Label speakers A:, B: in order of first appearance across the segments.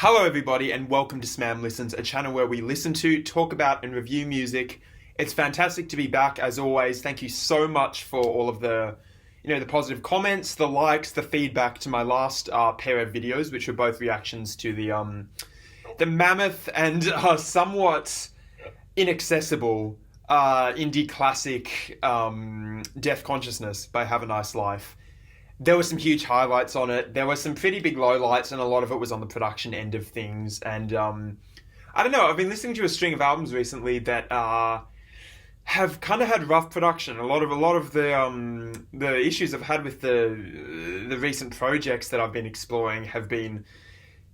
A: Hello everybody and welcome to SMAM Listens, a channel where we listen to, talk about and review music. It's fantastic to be back as always. Thank you so much for all of the positive comments, the likes, the feedback to my last pair of videos, which were both reactions to the mammoth and somewhat inaccessible indie classic Death Consciousness by Have a Nice Life. There were some huge highlights on it. There were some pretty big lowlights, and a lot of it was on the production end of things. And I don't know, I've been listening to a string of albums recently that have kind of had rough production. A lot of the issues I've had with the recent projects that I've been exploring have been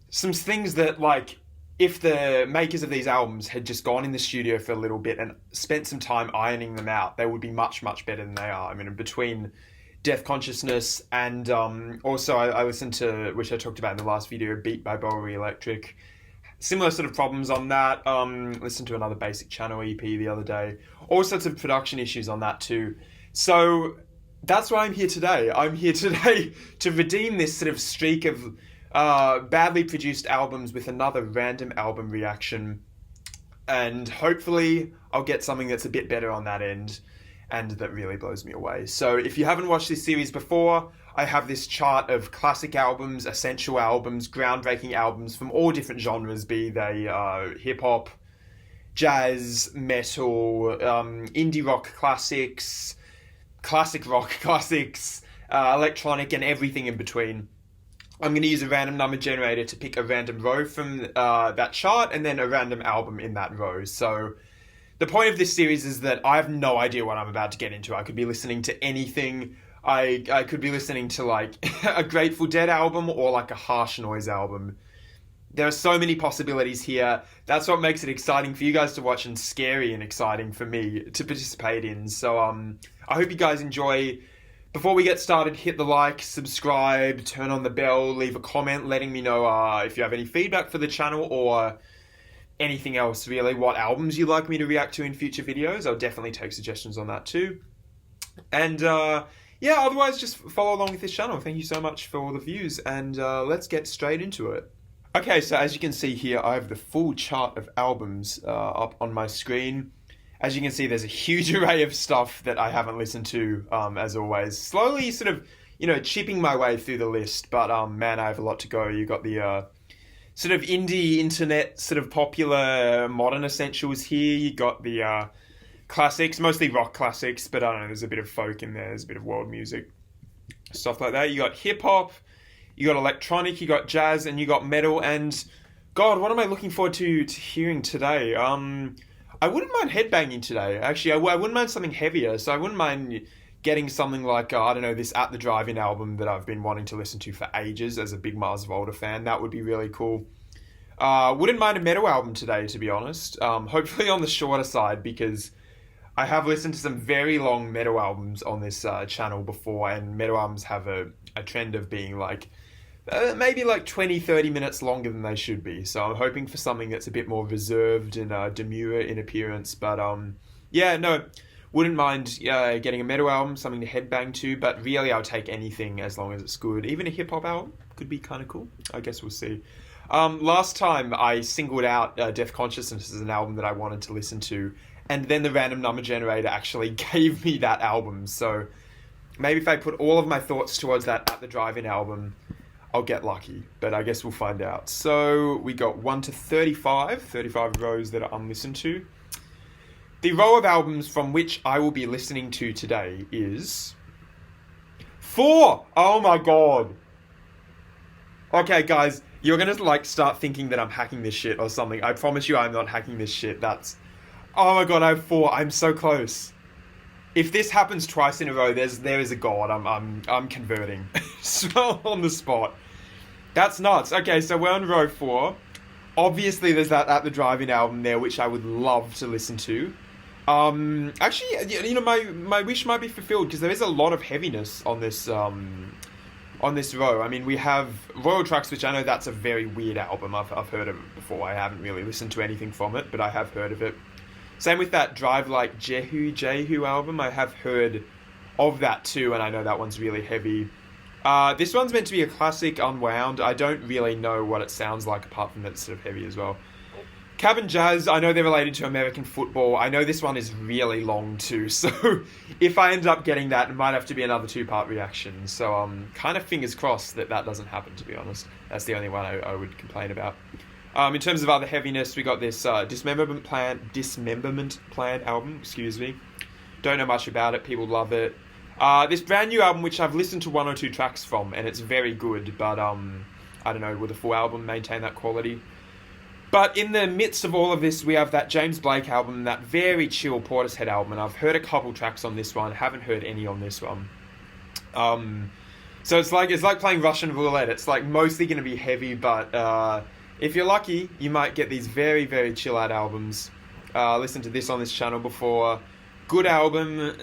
A: some things that, like, if the makers of these albums had just gone in the studio for a little bit and spent some time ironing them out, they would be much, much better than they are. I mean, between Death Consciousness and also I listened to, which I talked about in the last video, Beat by Bowery Electric. Similar sort of problems on that. Listened to another Basic Channel EP the other day. All sorts of production issues on that too. So that's why I'm here today. I'm here today to redeem this sort of streak of badly produced albums with another random album reaction. And hopefully I'll get something that's a bit better on that end, and that really blows me away. So if you haven't watched this series before, I have this chart of classic albums, essential albums, groundbreaking albums from all different genres, be they hip-hop, jazz, metal, indie rock classics, classic rock classics, electronic, and everything in between. I'm going to use a random number generator to pick a random row from that chart, and then a random album in that row. So the point of this series is that I have no idea what I'm about to get into. I could be listening to anything. I could be listening to, like, a Grateful Dead album or, like, a Harsh Noise album. There are so many possibilities here. That's what makes it exciting for you guys to watch and scary and exciting for me to participate in. So I hope you guys enjoy. Before we get started, hit the like, subscribe, turn on the bell, leave a comment letting me know if you have any feedback for the channel or anything else, really, what albums you'd like me to react to in future videos. I'll definitely take suggestions on that too. And yeah, otherwise just follow along with this channel. Thank you so much for all the views, and let's get straight into it. Okay, so as you can see here, I have the full chart of albums up on my screen. As you can see, there's a huge array of stuff that I haven't listened to, as always. Slowly sort of, chipping my way through the list, but man, I have a lot to go. You got the sort of indie, internet, sort of popular, modern essentials here. You got the classics, mostly rock classics, but I don't know, there's a bit of folk in there, there's a bit of world music, stuff like that. You got hip-hop, you got electronic, you got jazz, and you got metal, and God, what am I looking forward to hearing today? I wouldn't mind headbanging today, actually. I wouldn't mind something heavier, so I wouldn't mind getting something like, I don't know, this At the Drive-In album that I've been wanting to listen to for ages as a big Mars Volta fan. That would be really cool. Wouldn't mind a metal album today, to be honest. Hopefully on the shorter side, because I have listened to some very long metal albums on this channel before, and metal albums have a trend of being like, maybe like 20-30 minutes longer than they should be. So I'm hoping for something that's a bit more reserved and demure in appearance. But yeah, no, wouldn't mind getting a metal album, something to headbang to, but really I'll take anything as long as it's good. Even a hip-hop album could be kind of cool. I guess we'll see. Last time I singled out Death Consciousness as an album that I wanted to listen to, and then the random number generator actually gave me that album. So maybe if I put all of my thoughts towards that At the Drive-In album, I'll get lucky, but I guess we'll find out. So we got 1 to 35 rows that are unlistened to. The row of albums from which I will be listening to today is 4. Oh my God. Okay, guys, you're going to like start thinking that I'm hacking this shit or something. I promise you I'm not hacking this shit. Oh my God, I have 4. I'm so close. If this happens twice in a row, there is a God. I'm converting. So on the spot. That's nuts. Okay, so we're on row 4. Obviously, there's that At the Drive-In album there, which I would love to listen to. Actually, my wish might be fulfilled, because there is a lot of heaviness on this row. I mean, we have Royal Tracks, which I know that's a very weird album. I've heard of it before. I haven't really listened to anything from it, but I have heard of it. Same with that Drive Like Jehu album. I have heard of that too, and I know that one's really heavy. This one's meant to be a classic unwound. I don't really know what it sounds like apart from that it's sort of heavy as well. Cabin Jazz, I know they're related to American football. I know this one is really long too, so if I end up getting that, it might have to be another two-part reaction. So kind of fingers crossed that doesn't happen, to be honest. That's the only one I would complain about. In terms of other heaviness, we got this Dismemberment Plan album, excuse me. Don't know much about it, people love it. This brand new album, which I've listened to one or two tracks from, and it's very good, but I don't know, will the full album maintain that quality? But in the midst of all of this, we have that James Blake album, that very chill Portishead album, and I've heard a couple tracks on this one, haven't heard any on this one. So it's like playing Russian roulette. It's like mostly going to be heavy, but if you're lucky, you might get these very, very chill out albums. Listened to this on this channel before. Good album,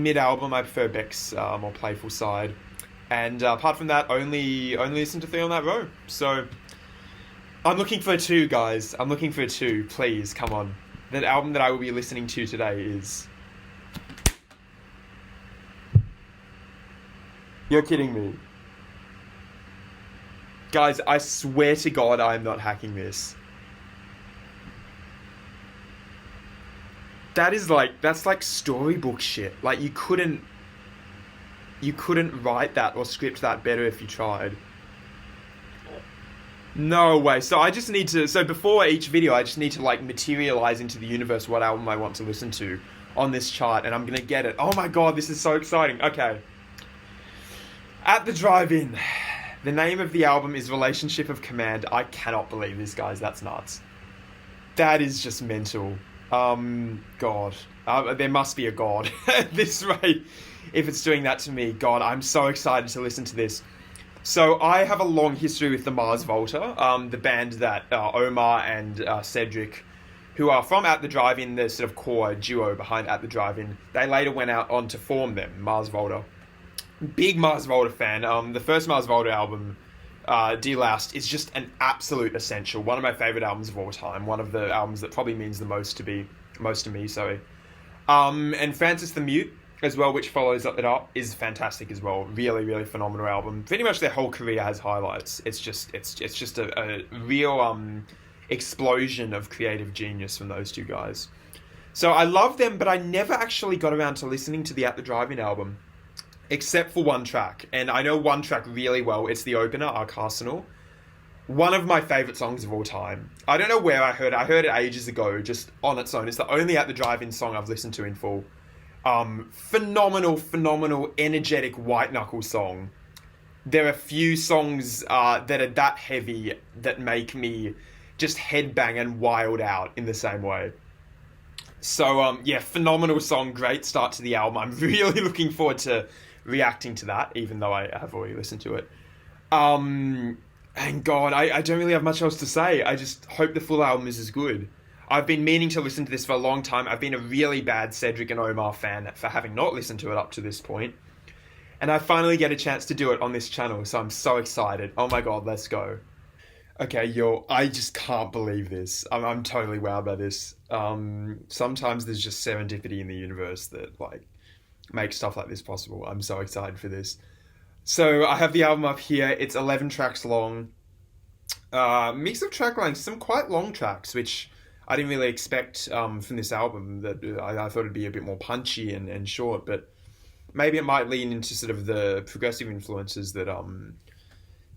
A: mid-album. I prefer Beck's more playful side. And apart from that, only listen to Three on That Row. So I'm looking for a 2, guys. I'm looking for a 2. Please, come on. The album that I will be listening to today is... You're kidding me. Guys, I swear to God I'm not hacking this. That's like storybook shit. Like, you couldn't write that or script that better if you tried. No way. So I just need to... So before each video, I just need to, like, materialize into the universe what album I want to listen to on this chart, and I'm gonna get it. Oh my God, this is so exciting. Okay. At the Drive-In. The name of the album is Relationship of Command. I cannot believe this, guys. That's nuts. That is just mental. God. There must be a God at this rate. If it's doing that to me, God, I'm so excited to listen to this. So I have a long history with the Mars Volta, the band that Omar and Cedric, who are from At the Drive-In, the sort of core duo behind At the Drive-In, they later went out on to form them, Mars Volta. Big Mars Volta fan. The first Mars Volta album, Dear Last, is just an absolute essential. One of my favourite albums of all time. One of the albums that probably means the most to me, sorry. And Francis the Mute as well, which follows it up, is fantastic as well. Really, really phenomenal album. Pretty much their whole career has highlights. It's just a real explosion of creative genius from those two guys. So I love them, but I never actually got around to listening to the At the Drive-In album, except for one track. And I know one track really well. It's the opener, Arcarsenal. One of my favourite songs of all time. I don't know where I heard it. I heard it ages ago, just on its own. It's the only At the Drive-In song I've listened to in full. Phenomenal, energetic white knuckle song. There are few songs that are that heavy that make me just headbang and wild out in the same way. So, yeah, phenomenal song. Great start to the album. I'm really looking forward to reacting to that, even though I have already listened to it. And God, I don't really have much else to say. I just hope the full album is as good. I've been meaning to listen to this for a long time. I've been a really bad Cedric and Omar fan for having not listened to it up to this point. And I finally get a chance to do it on this channel, so I'm so excited. Oh my God, let's go. Okay, I just can't believe this. I'm totally wowed by this. Sometimes there's just serendipity in the universe that, like, makes stuff like this possible. I'm so excited for this. So I have the album up here. It's 11 tracks long. Mix of track lengths, some quite long tracks, which I didn't really expect from this album. That I thought it'd be a bit more punchy and short, but maybe it might lean into sort of the progressive influences that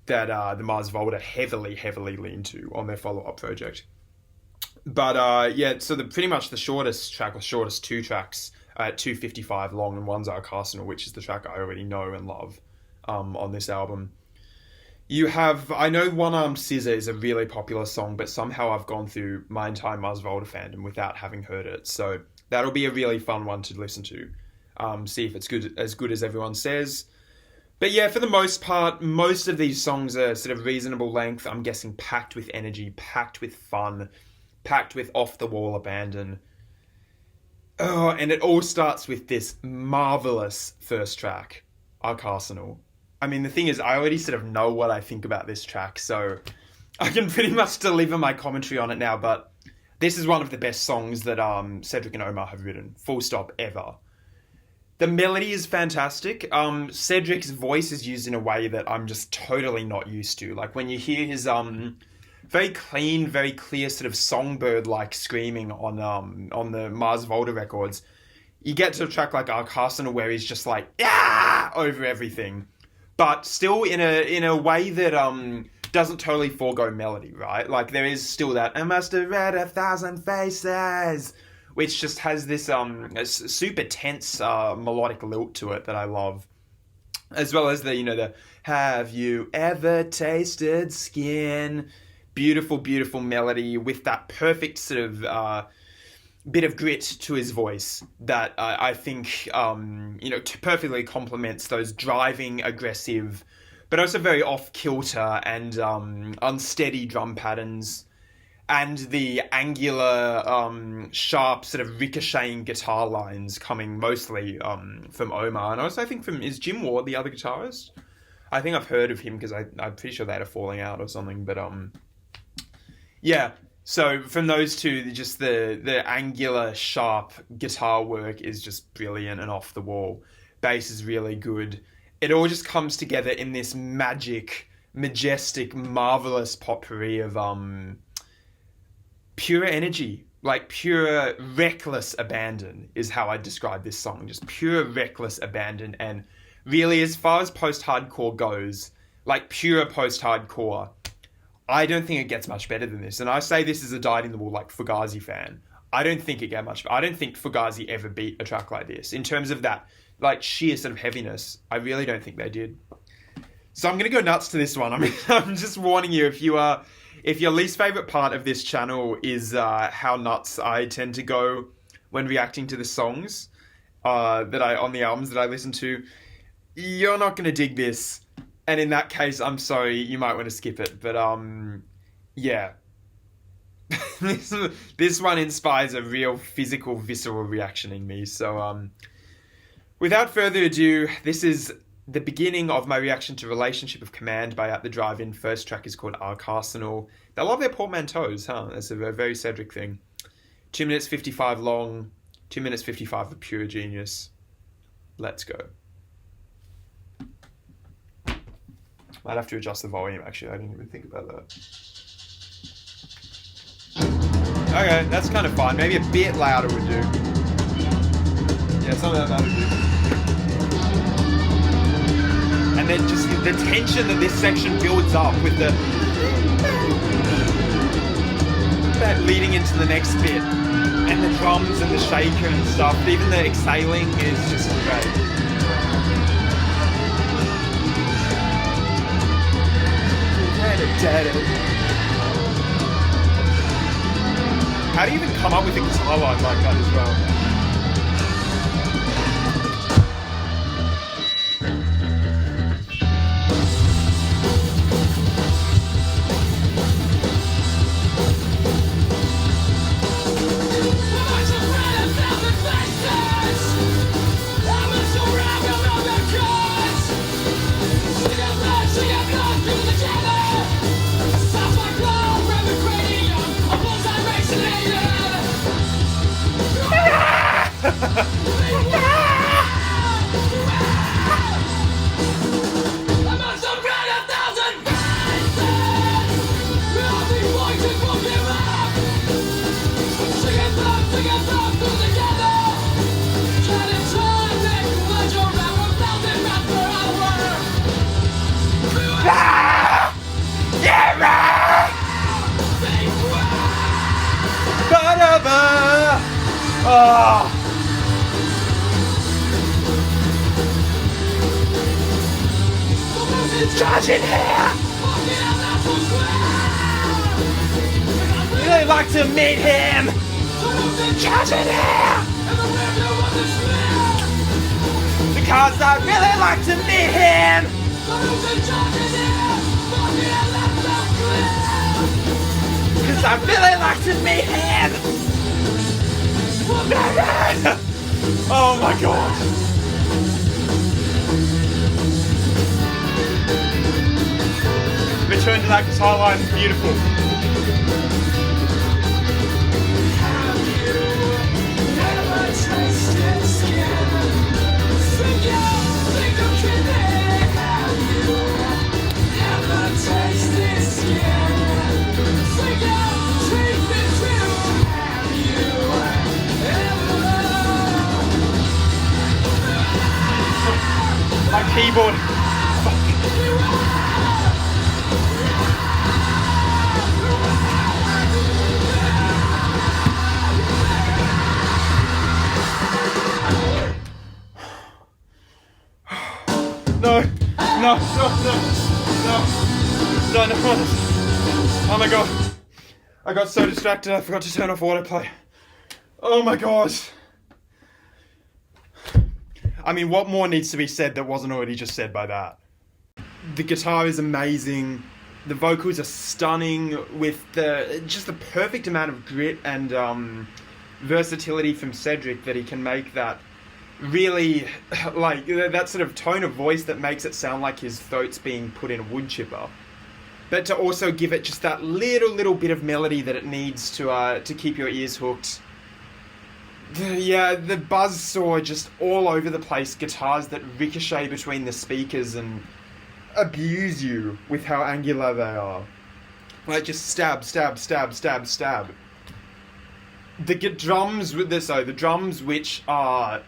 A: the Mars Volta heavily lean to on their follow-up project. But yeah, so pretty much the shortest track, or shortest 2 tracks, 2:55 long, and one's Arcarsenal, which is the track I already know and love on this album. You have, I know Armed Scissor is a really popular song, but somehow I've gone through my entire Mars Volta fandom without having heard it. So that'll be a really fun one to listen to. See if it's as good as everyone says. But yeah, for the most part, most of these songs are sort of reasonable length. I'm guessing packed with energy, packed with fun, packed with off-the-wall abandon. Oh, and it all starts with this marvelous first track, Arcarsenal. I mean, the thing is, I already sort of know what I think about this track, so I can pretty much deliver my commentary on it now, but this is one of the best songs that Cedric and Omar have written, full stop, ever. The melody is fantastic. Cedric's voice is used in a way that I'm just totally not used to. Like when you hear his very clean, very clear sort of songbird-like screaming on the Mars Volta records, you get to a track like Arcarsenal where he's just like over everything, but still in a way that doesn't totally forego melody, right? Like there is still that I must have read 1,000 faces, which just has this super tense melodic lilt to it that I love, as well as the have you ever tasted skin? Beautiful, beautiful melody with that perfect sort of bit of grit to his voice that I think perfectly complements those driving, aggressive, but also very off-kilter and unsteady drum patterns, and the angular, sharp, sort of ricocheting guitar lines coming mostly from Omar, and also I think is Jim Ward the other guitarist? I think I've heard of him because I'm pretty sure they had a falling out or something, but yeah. So from those two, just the angular, sharp guitar work is just brilliant and off the wall. Bass is really good. It all just comes together in this magic, majestic, marvelous potpourri of pure energy, like pure reckless abandon is how I describe this song. Just pure reckless abandon, and really, as far as post-hardcore goes, like pure post-hardcore, I don't think it gets much better than this. And I say this as a dyed-in-the-wool, like, Fugazi fan. I don't think I don't think Fugazi ever beat a track like this. In terms of that, like, sheer sort of heaviness, I really don't think they did. So I'm going to go nuts to this one. I mean, I'm just warning you, if your least favourite part of this channel is how nuts I tend to go when reacting to the songs on the albums that I listen to, you're not going to dig this. And in that case, I'm sorry, you might want to skip it. But, yeah. This one inspires a real physical, visceral reaction in me. So, without further ado, this is the beginning of my reaction to Relationship of Command by At the Drive-In. First track is called Arcarsenal. They love their portmanteaus, huh? That's a very Cedric thing. 2 minutes 55 long, 2 minutes 55 of pure genius. Let's go. Might have to adjust the volume, actually. I didn't even think about that. Okay, that's kind of fine. Maybe a bit louder would do. Yeah, something like that would do. And then just the tension that this section builds up with that leading into the next bit. And the drums and the shaker and stuff. Even the exhaling is just great. How do you even come up with a guitar line like that as well? Oh. Judge in here! Really like to meet him! Judge in here! Because I really like to meet him! Because I really like to meet him! Oh my god! Return to that guitar line is beautiful. Have you ever tasted skin? keyboard. No. Oh my god. I got so distracted I forgot to turn off autoplay. Oh my god. I mean, what more needs to be said that wasn't already just said by that? The guitar is amazing. The vocals are stunning with just the perfect amount of grit and versatility from Cedric that he can make that really, like, that sort of tone of voice that makes it sound like his throat's being put in a wood chipper. But to also give it just that little bit of melody that it needs to keep your ears hooked. The buzzsaw just all over the place, guitars that ricochet between the speakers and abuse you with how angular they are. Like, just stab. The drums which are,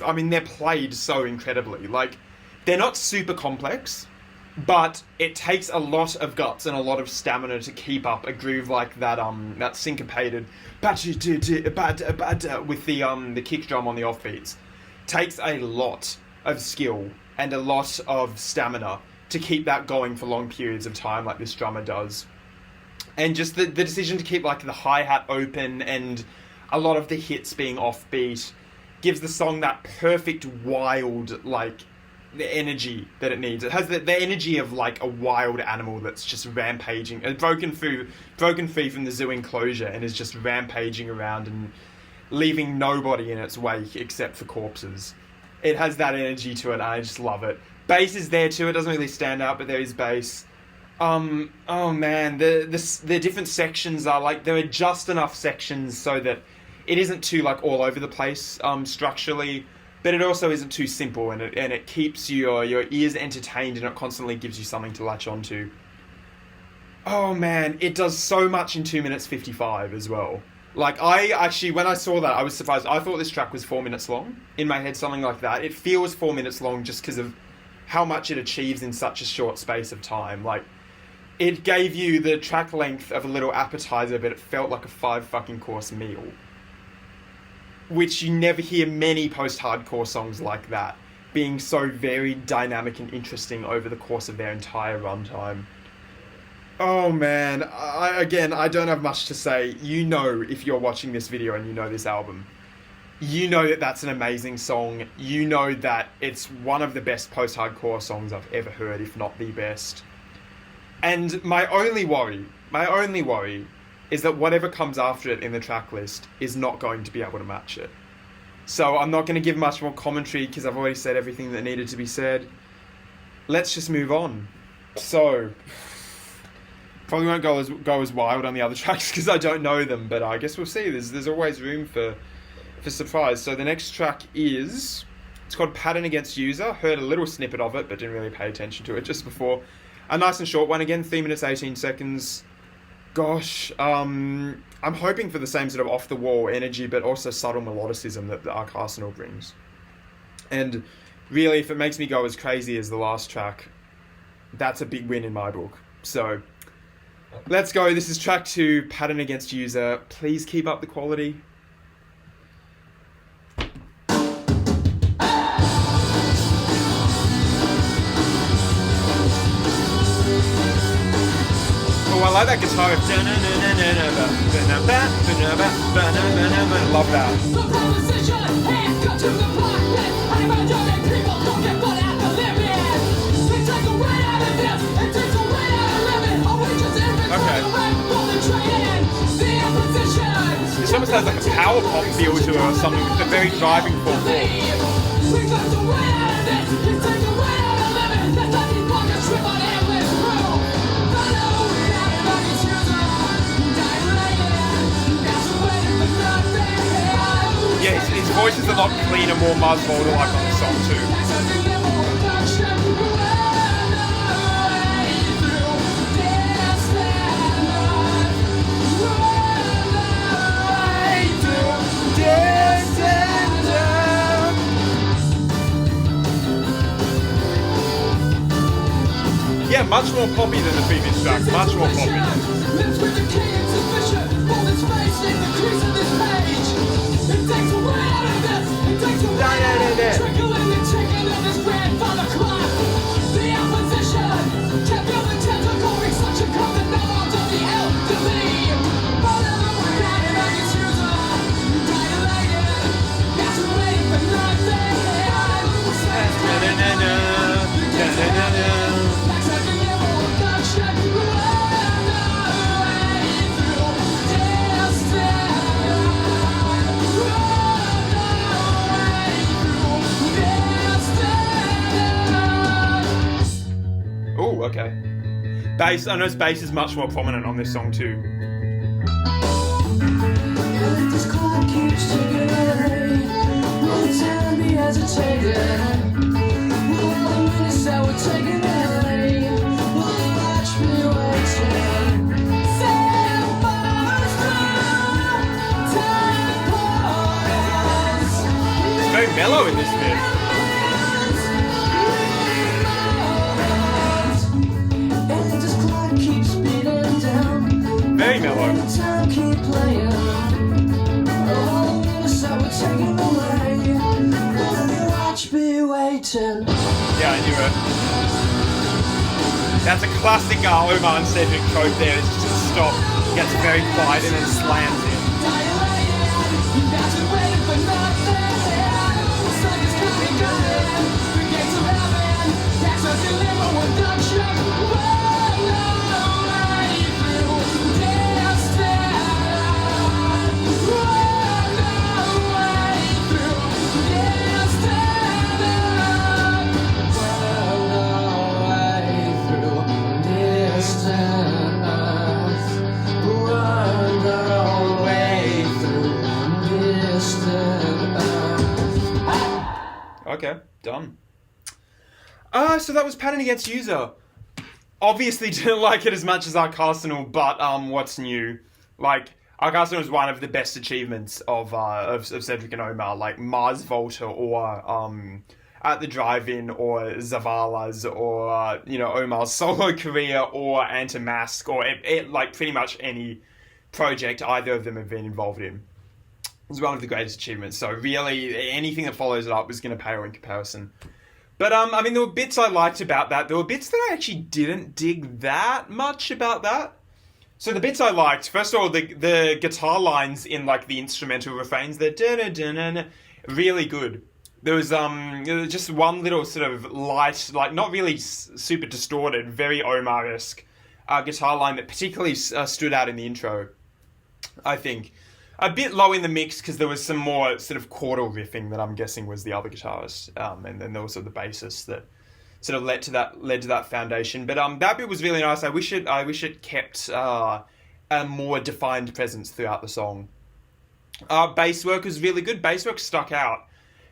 A: I mean, they're played so incredibly. Like, they're not super complex, but it takes a lot of guts and a lot of stamina to keep up a groove like that that syncopated with the kick drum on the offbeats. Takes a lot of skill and a lot of stamina to keep that going for long periods of time like this drummer does. And just the decision to keep like the hi-hat open and a lot of the hits being offbeat gives the song that perfect wild, like, the energy that it needs. It has the energy of like a wild animal that's just rampaging, broken free from the zoo enclosure and is just rampaging around and leaving nobody in its wake except for corpses. It has that energy to it and I just love it. Bass is there too, it doesn't really stand out, but there is bass. Oh man, the different sections are like, there are just enough sections so that it isn't too like all over the place structurally, but it also isn't too simple, and it keeps your ears entertained and it constantly gives you something to latch onto. Oh man, it does so much in 2 minutes 55 as well. Like, I actually, when I saw that, I was surprised. I thought this track was 4 minutes long. In my head, something like that. It feels 4 minutes long just because of how much it achieves in such a short space of time. Like, it gave you the track length of a little appetizer, but it felt like a 5 fucking course meal. Which you never hear many post-hardcore songs like that, being so very dynamic and interesting over the course of their entire runtime. Oh man, I don't have much to say. You know, if you're watching this video and you know this album, you know that that's an amazing song. You know that it's one of the best post-hardcore songs I've ever heard, if not the best. And my only worry is that whatever comes after it in the track list is not going to be able to match it. So I'm not going to give much more commentary because I've already said everything that needed to be said. Let's just move on. So, probably won't go as wild on the other tracks because I don't know them, but I guess we'll see. There's always room for surprise. So the next track it's called Pattern Against User. Heard a little snippet of it, but didn't really pay attention to it just before. A nice and short one again, 3 minutes 18 seconds. Gosh, I'm hoping for the same sort of off-the-wall energy, but also subtle melodicism that the Arcarsenal brings. And really, if it makes me go as crazy as the last track, that's a big win in my book. So, let's go. This is track 2, Pattern Against User. Please keep up the quality. Oh, I like that guitar. Love that. Okay. This almost has like a power pop feel to it or something with a very driving force. Yeah, his voice is a lot cleaner, more Muzzholder-like on the song too. Much more poppy than the previous track. Much more poppy. Oh, okay. Bass, I noticed bass is much more prominent on this song too. It's very mellow in this bit. Very mellow. Yeah, I knew it. That's a classic Omar and Cedric trope there. It's just a stop, gets very quiet and then slams in. Okay, done. So that was Pattern Against User. Obviously didn't like it as much as Arcarsenal, but what's new? Like, Arcarsenal is one of the best achievements of Cedric and Omar, like Mars Volta or At the Drive-In or Zavala's or Omar's solo career or Anti-Mask or like pretty much any project either of them have been involved in. It's one of the greatest achievements. So really, anything that follows it up was going to pale in comparison. But I mean, there were bits I liked about that. There were bits that I actually didn't dig that much about that. So the bits I liked, first of all, the guitar lines in like the instrumental refrains, they're really good. There was just one little sort of light, like not really super distorted, very Omar-esque guitar line that particularly stood out in the intro, I think. A bit low in the mix because there was some more sort of chordal riffing that I'm guessing was the other guitarist, and then there was sort of the bassist that sort of led to that foundation. But that bit was really nice. I wish it kept a more defined presence throughout the song. Bass work was really good. Bass work stuck out,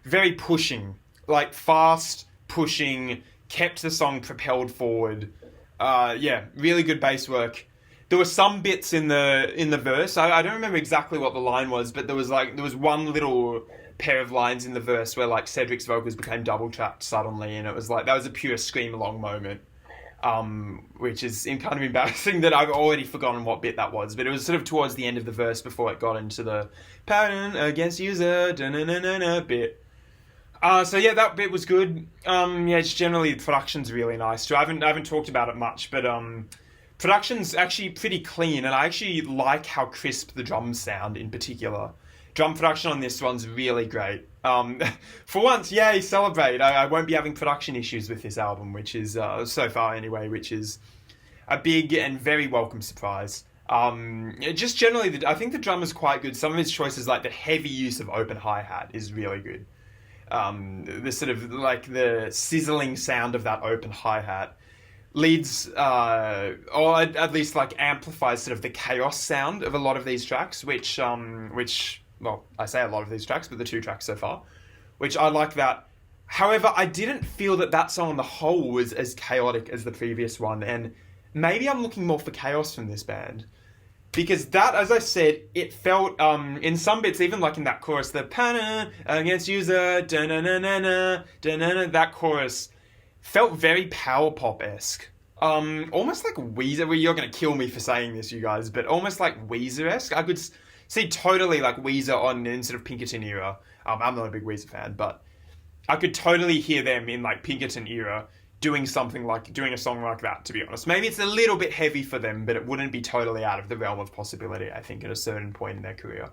A: very pushing, like fast pushing, kept the song propelled forward. Yeah, really good bass work. There were some bits in the verse. I don't remember exactly what the line was, but there was one little pair of lines in the verse where like Cedric's vocals became double tracked suddenly, and it was like that was a pure scream along moment, which is kind of embarrassing that I've already forgotten what bit that was. But it was sort of towards the end of the verse before it got into the Pattern Against User bit. So yeah, that bit was good. Yeah, just generally the production's really nice too. I haven't talked about it much, but production's actually pretty clean, and I actually like how crisp the drums sound in particular. Drum production on this one's really great. For once, yay, celebrate. I won't be having production issues with this album, which is, so far anyway, which is a big and very welcome surprise. Just generally, I think the drum is quite good. Some of his choices, like the heavy use of open hi-hat is really good. The sort of, like, the sizzling sound of that open hi-hat leads, or at least like amplifies sort of the chaos sound of a lot of these tracks, which, well, I say a lot of these tracks, but the two tracks so far, which I like that. However, I didn't feel that song on the whole was as chaotic as the previous one, and maybe I'm looking more for chaos from this band. Because that, as I said, it felt, in some bits, even like in that chorus, the Pattern Against User, da-na-na-na-na, da-na-na, that chorus felt very power pop-esque. almost like Weezer. Well, you're going to kill me for saying this, you guys, but almost like Weezer-esque. I could see totally like Weezer on in sort of Pinkerton era. I'm not a big Weezer fan, but I could totally hear them in like Pinkerton era doing a song like that, to be honest. Maybe it's a little bit heavy for them, but it wouldn't be totally out of the realm of possibility, I think, at a certain point in their career.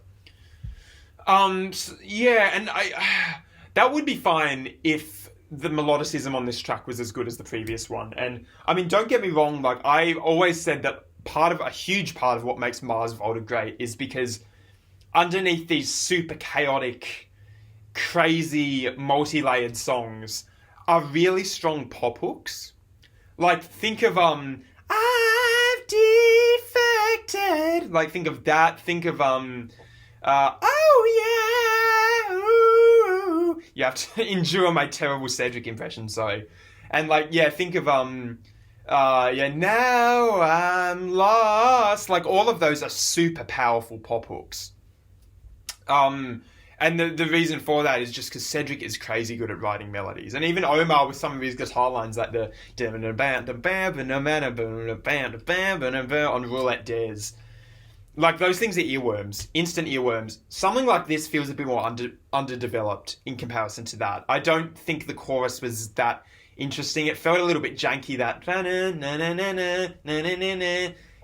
A: Yeah, and that would be fine if the melodicism on this track was as good as the previous one. And I mean, don't get me wrong, like I always said that a huge part of what makes Mars Volta great is because underneath these super chaotic, crazy, multi-layered songs are really strong pop hooks. Like, think of, I've defected. Like, think of that. Think of, oh yeah, ooh. You have to endure my terrible Cedric impression, sorry. And, like, yeah, think of, yeah, now I'm lost. Like, all of those are super powerful pop hooks. And the reason for that is just because Cedric is crazy good at writing melodies. And even Omar with some of his guitar lines like the on Roulette Dares. Like, those things are earworms, instant earworms. Something like this feels a bit more underdeveloped in comparison to that. I don't think the chorus was that interesting. It felt a little bit janky, that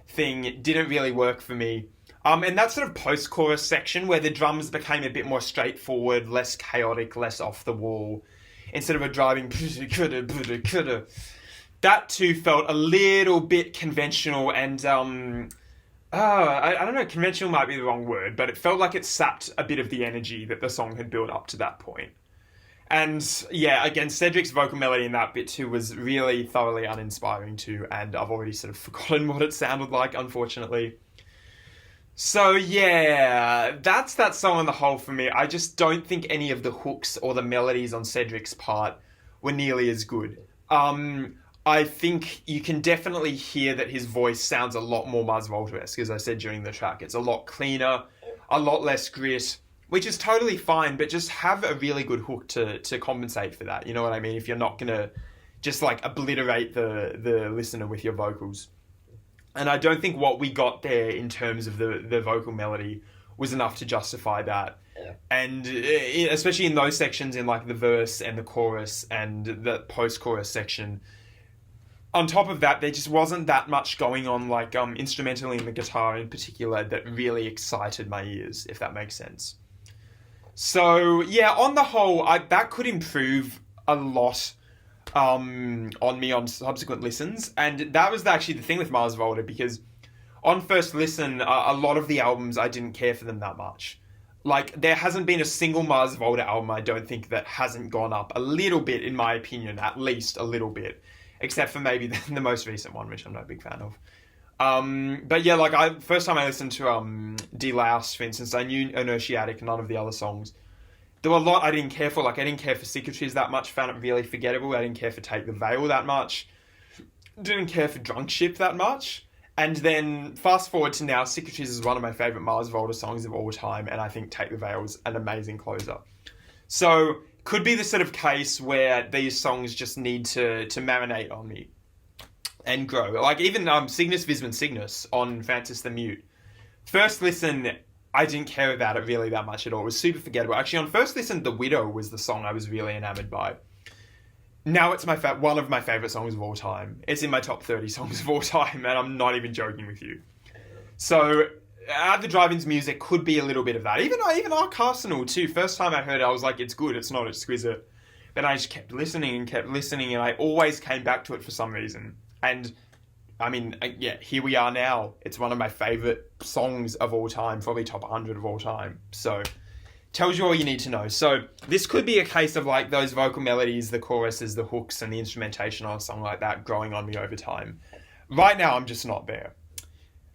A: thing didn't really work for me. And that sort of post-chorus section where the drums became a bit more straightforward, less chaotic, less off the wall, instead of a driving that too felt a little bit conventional and I don't know, conventional might be the wrong word, but it felt like it sapped a bit of the energy that the song had built up to that point. And yeah, again, Cedric's vocal melody in that bit too was really thoroughly uninspiring too, and I've already sort of forgotten what it sounded like, unfortunately. So yeah, that's that song on the whole for me. I just don't think any of the hooks or the melodies on Cedric's part were nearly as good. I think you can definitely hear that his voice sounds a lot more Mars Volta-esque, as I said during the track. It's a lot cleaner, a lot less grit, which is totally fine, but just have a really good hook to compensate for that. You know what I mean? If you're not going to just like obliterate the listener with your vocals. And I don't think what we got there in terms of the vocal melody was enough to justify that. Yeah. And especially in those sections in like the verse and the chorus and the post-chorus section. On top of that, there just wasn't that much going on, like instrumentally in the guitar in particular, that really excited my ears, if that makes sense. So yeah, on the whole, that could improve a lot on me on subsequent listens, and that was actually the thing with Mars Volta, because on first listen, a lot of the albums I didn't care for them that much. Like, there hasn't been a single Mars Volta album, I don't think, that hasn't gone up a little bit, in my opinion, at least a little bit, except for maybe the most recent one, which I'm not a big fan of. But yeah, like, first time I listened to De-Louse, for instance, I knew Inertiatic and none of the other songs. There were a lot I didn't care for. Like, I didn't care for Cicatrices that much, found it really forgettable. I didn't care for Take the Veil that much. Didn't care for Drunk Ship that much. And then, fast forward to now, Cicatrices is one of my favourite Mars Volta songs of all time, and I think Take the Veil is an amazing closer. So, could be the sort of case where these songs just need to marinate on me and grow. Like, even Cygnus Visman Cygnus on Francis the Mute. First listen, I didn't care about it really that much at all. It was super forgettable. Actually, on first listen, The Widow was the song I was really enamored by. Now it's one of my favourite songs of all time. It's in my top 30 songs of all time, and I'm not even joking with you. So, At the Drive-In's music could be a little bit of that. Even Arcarsenal too. First time I heard it, I was like, it's good, it's not exquisite. Then I just kept listening, and I always came back to it for some reason. And I mean, yeah, here we are now. It's one of my favourite songs of all time, probably top 100 of all time. So, tells you all you need to know. So, this could be a case of like those vocal melodies, the choruses, the hooks, and the instrumentation on a song like that growing on me over time. Right now, I'm just not there.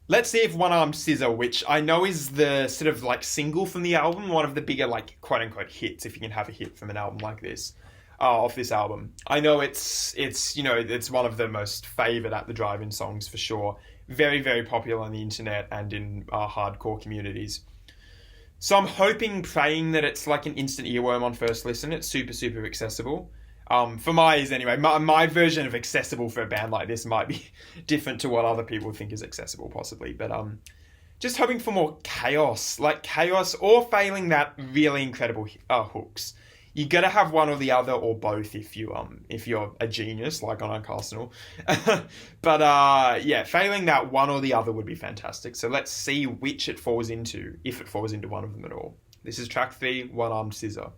A: Let's see if Armed Scissor, which I know is the sort of like single from the album, one of the bigger like quote-unquote hits, if you can have a hit from an album like this. Off this album. I know it's you know, it's one of the most favoured At the Drive-In songs for sure. Very, very popular on the internet and in hardcore communities. So I'm hoping, praying that it's like an instant earworm on first listen. It's super, super accessible. For my ears anyway. My version of accessible for a band like this might be different to what other people think is accessible, possibly. But just hoping for more chaos, like chaos, or failing that really incredible hooks. You gotta have one or the other, or both, if you're a genius like on Arcarsenal. But yeah, failing that one or the other would be fantastic. So let's see which it falls into, if it falls into one of them at all. This is track 3, One Armed Scissor.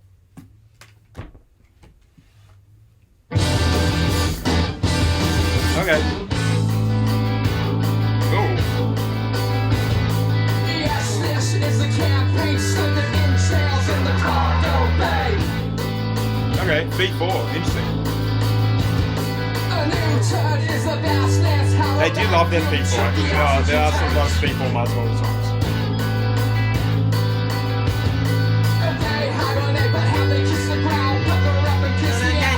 A: Okay. Ooh.
B: Yes, this is the campaign slither in trails in the cargo bay.
A: Okay, B4, interesting.
B: A new turd is the vastness.
A: They do love their B4, actually. There are some lots of B4 Maslow songs.
B: And they hibernate, but how they kiss the ground, pucker up and kiss the ass.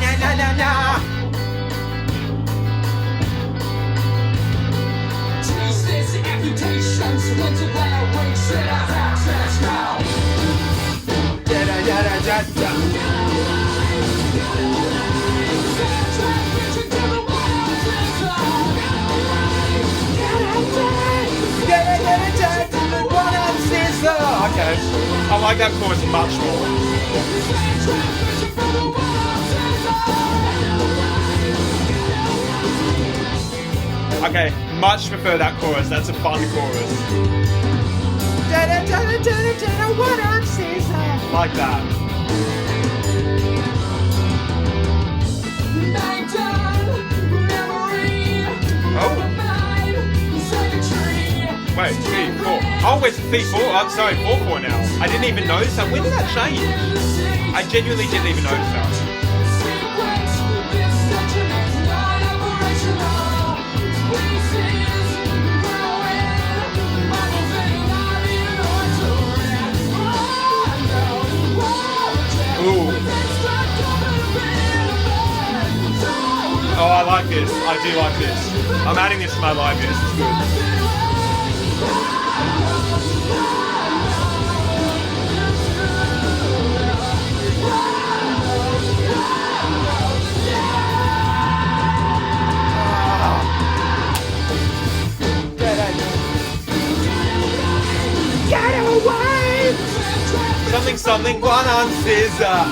B: Amputations into their wings and have access now.
A: Okay, I like that chorus much more. Okay, much prefer that chorus. That's a fun chorus. Like that. Oh. Wait, B4. Oh, it's B4. I'm sorry, 4/4 now. I didn't even notice that. When did that change? I genuinely didn't even notice that. Ooh. Oh, I like this. I do like this. I'm adding this to my live view. This is good.
B: Get away!
A: Something, One Armed Scissor.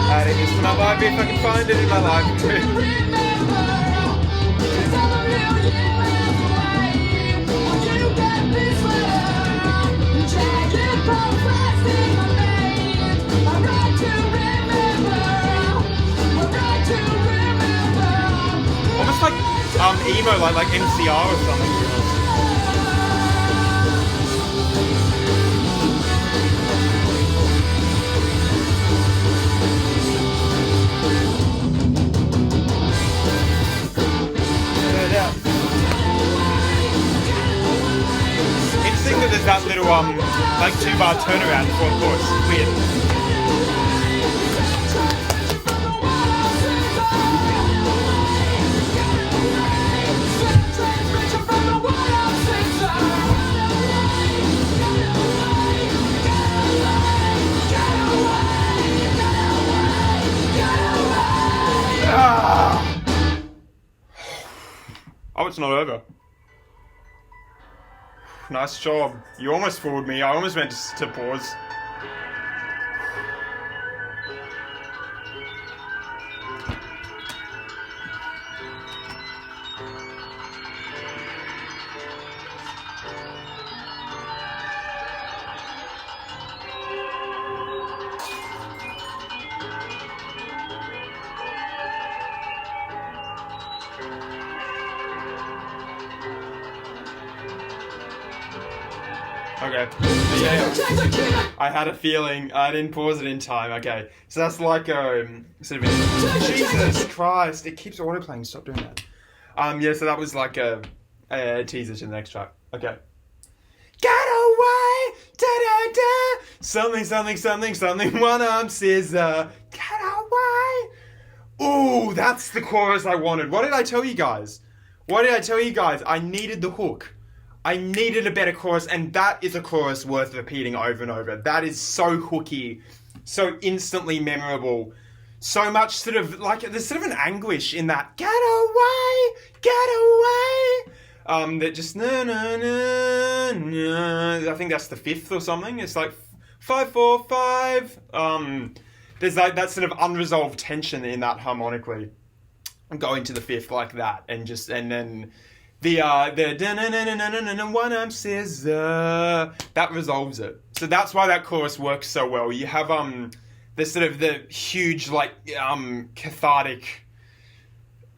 A: Adding this to my live if I can find it in my live too. Almost like emo, like MCR or something. Interesting that there's that little like 2-bar turnaround before the chorus. Weird. Oh, it's not over. Nice job. You almost fooled me. I almost meant to pause. Okay. Yeah. I had a feeling. I didn't pause it in time. Okay. So that's like sort of. Jesus Christ! It keeps autoplaying. Stop doing that. Yeah, so that was like a teaser to the next track. Okay. Get away! Da-da-da! Something, something, something, something, one-armed scissor. Get away! Ooh, that's the chorus I wanted. What did I tell you guys? I needed the hook. I needed a better chorus, and that is a chorus worth repeating over and over. That is so hooky, so instantly memorable. So much sort of, like, there's sort of an anguish in that, get away! That just, na na na na. I think that's the fifth or something. It's like 5 4 5. There's like that sort of unresolved tension in that harmonically, going to the fifth like that, and then the one-armed scissor that resolves it. So that's why that chorus works so well. You have the sort of the huge like cathartic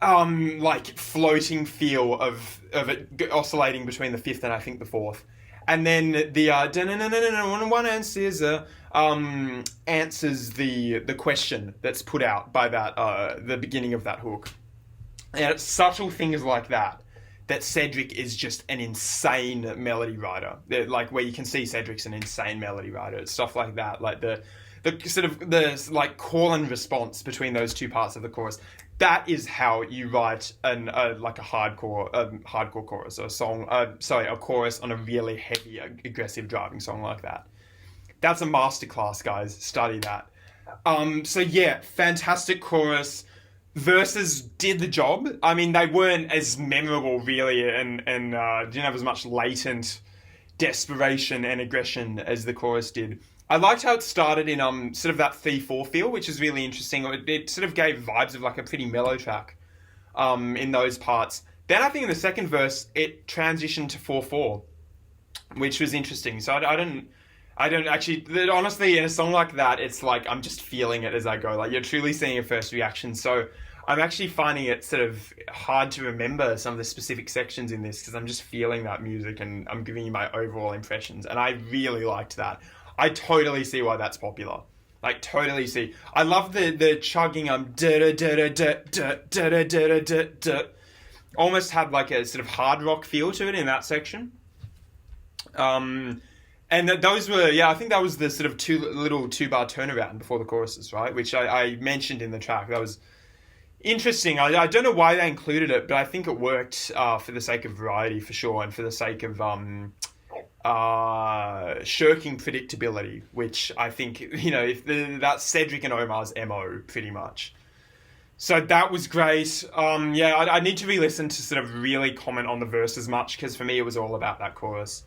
A: like floating feel of it oscillating between the fifth and I think the fourth. And then the one-armed scissor answers the question that's put out by that the beginning of that hook. And it's subtle things like that Cedric is just an insane melody writer. Like where you can see Cedric's an insane melody writer. It's stuff like that, like the sort of the like call and response between those two parts of the chorus. That is how you write a hardcore chorus, or a chorus on a really heavy, aggressive driving song like that. That's a masterclass, guys. Study that. So yeah, fantastic chorus. Verses did the job. I mean, they weren't as memorable really, and didn't have as much latent desperation and aggression as the chorus did. I liked how it started in sort of that 3/4 feel, which is really interesting. It sort of gave vibes of like a pretty mellow track in those parts. Then I think in the second verse it transitioned to 4/4, which was interesting. So I don't actually, honestly, in a song like that, it's like I'm just feeling it as I go. Like you're truly seeing a first reaction. So I'm actually finding it sort of hard to remember some of the specific sections in this because I'm just feeling that music and I'm giving you my overall impressions. And I really liked that. I totally see why that's popular. Like, totally see. I love the chugging, almost had like a sort of hard rock feel to it in that section. And those were, I think that was the sort of two-bar turnaround before the choruses, right? Which I mentioned in the track. That was interesting. I don't know why they included it, but I think it worked for the sake of variety for sure, and for the sake of shirking predictability, which I think, that's Cedric and Omar's MO pretty much. So that was great. I need to re-listen to sort of really comment on the verses much, because for me it was all about that chorus.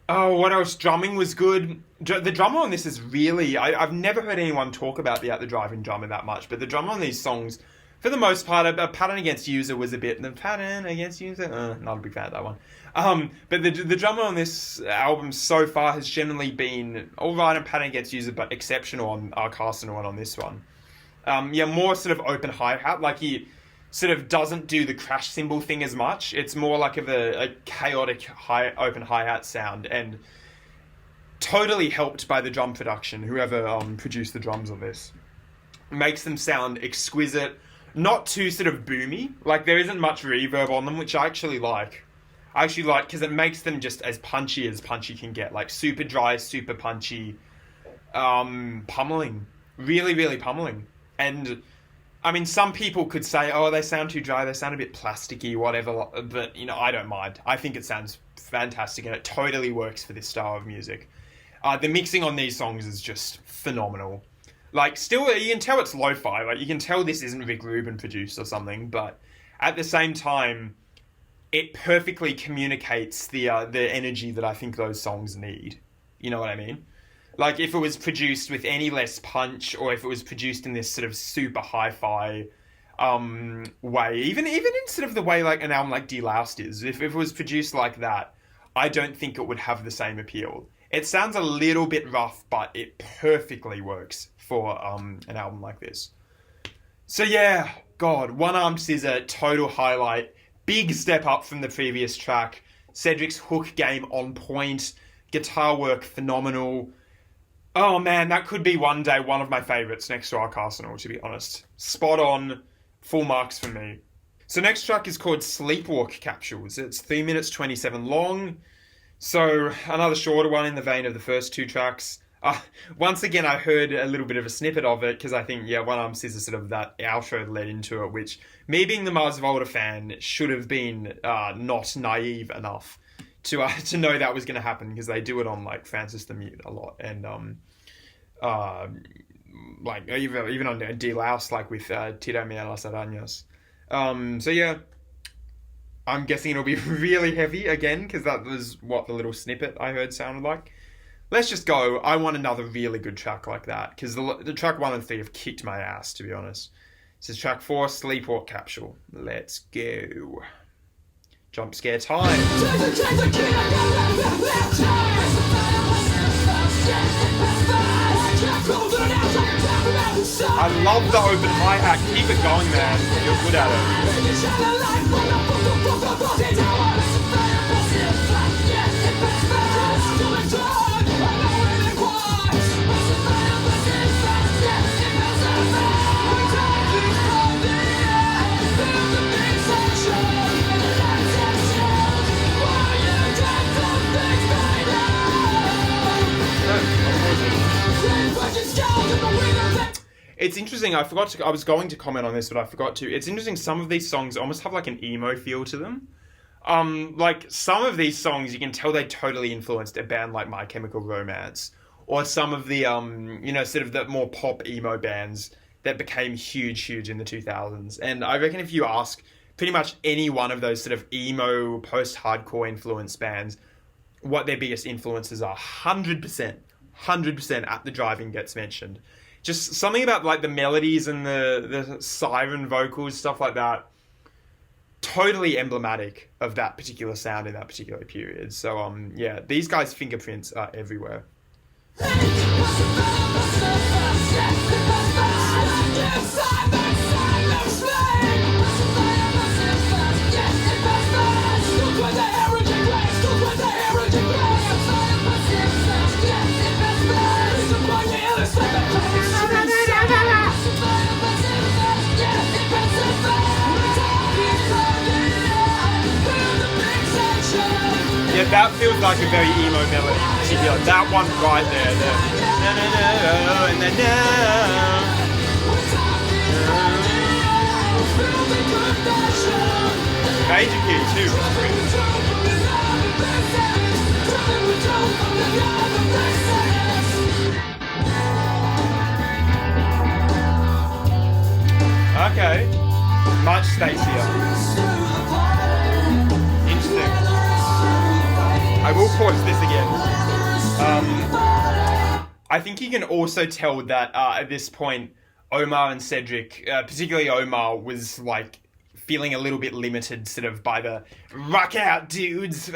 A: Oh, what else? Drumming was good. The drummer on this is really... I've never heard anyone talk about the driving drummer that much, but the drummer on these songs, for the most part, a Pattern Against User was a bit... The Pattern Against User? Not a big fan of that one. But the drummer on this album so far has generally been alright on Pattern Against User, but exceptional on Arcarsenal and on this one. More sort of open hi-hat. Like, he sort of doesn't do the crash cymbal thing as much. It's more like of a chaotic open hi-hat sound, and totally helped by the drum production. Whoever produced the drums on this makes them sound exquisite, not too sort of boomy. Like, there isn't much reverb on them, which I actually like. Because it makes them just as punchy can get. Like, super dry, super punchy, pummeling. Really, really pummeling. And I mean, some people could say, oh, they sound too dry, they sound a bit plasticky, whatever, but, I don't mind. I think it sounds fantastic, and it totally works for this style of music. The mixing on these songs is just phenomenal. Like, still, you can tell it's lo-fi, like, you can tell this isn't Rick Rubin produced or something, but at the same time, it perfectly communicates the energy that I think those songs need. You know what I mean? Like, if it was produced with any less punch, or if it was produced in this sort of super hi-fi way, even in sort of the way like an album like Deloused is, if it was produced like that, I don't think it would have the same appeal. It sounds a little bit rough, but it perfectly works for an album like this. So yeah, God, One-Armed Scissor, total highlight. Big step up from the previous track. Cedric's hook game on point. Guitar work phenomenal. Oh man, that could be one day one of my favourites next to Arcarsenal, to be honest. Spot on, full marks for me. So next track is called Sleepwalk Capsules. It's 3 minutes 27 long. So another shorter one in the vein of the first 2 tracks. Once again, I heard a little bit of a snippet of it because I think, One Armed Scissor, sort of that outro led into it, which me being the Mars Volta fan should have been not naive enough to know that was going to happen, because they do it on like Francis the Mute a lot, and like even on De Laus, like with Tira Me a las Arañas. So yeah, I'm guessing it'll be really heavy again, because that was what the little snippet I heard sounded like. Let's just go. I want another really good track like that, because the track 1 and 3 have kicked my ass, to be honest. This is track 4, Sleepwalk Capsule. Let's go. Jump scare time. I love the open hi-hat. Keep it going, man. You're good at it. It's interesting, I was going to comment on this, but I forgot to. It's interesting, some of these songs almost have like an emo feel to them. Like some of these songs, you can tell they totally influenced a band like My Chemical Romance, or some of the, sort of the more pop emo bands that became huge in the 2000s. And I reckon if you ask pretty much any one of those sort of emo, post-hardcore influenced bands what their biggest influences are, 100% At the Drive-In gets mentioned. Just something about like the melodies and the siren vocals, stuff like that, totally emblematic of that particular sound in that particular period. So these guys' fingerprints are everywhere. Yeah, that feels like a very emo melody in particular. That one right there, the na-na-na, and then major key too. Okay, much spacier. Interesting. I will pause this again. I think you can also tell that at this point, Omar and Cedric, particularly Omar, was like feeling a little bit limited sort of by the rock out dudes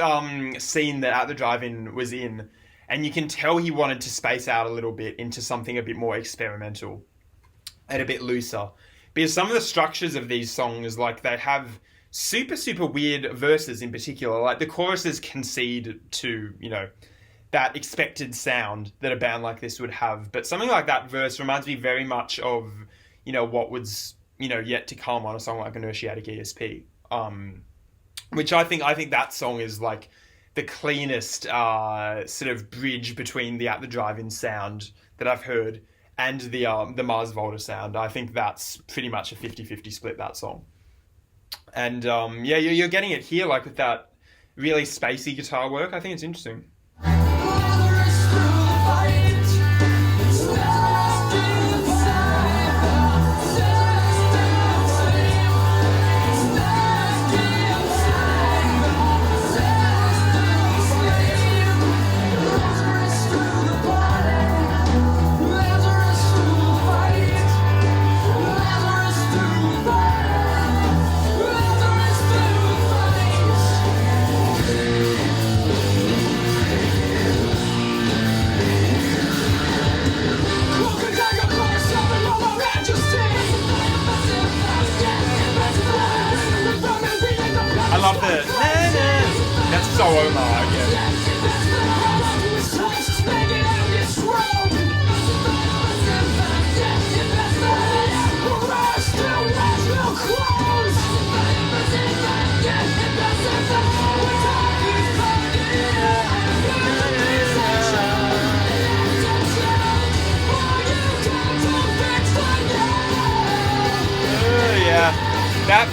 A: scene that At the Drive-In was in. And you can tell he wanted to space out a little bit into something a bit more experimental and a bit looser. Because some of the structures of these songs, like they have super weird verses in particular. Like the choruses concede to, that expected sound that a band like this would have. But something like that verse reminds me very much of, what was, yet to come on a song like Inertiatic ESP. Which I think that song is like the cleanest sort of bridge between the At the Drive-In sound that I've heard and the Mars Volta sound. I think that's pretty much a 50-50 split, that song. And you're getting it here, like with that really spacey guitar work. I think it's interesting.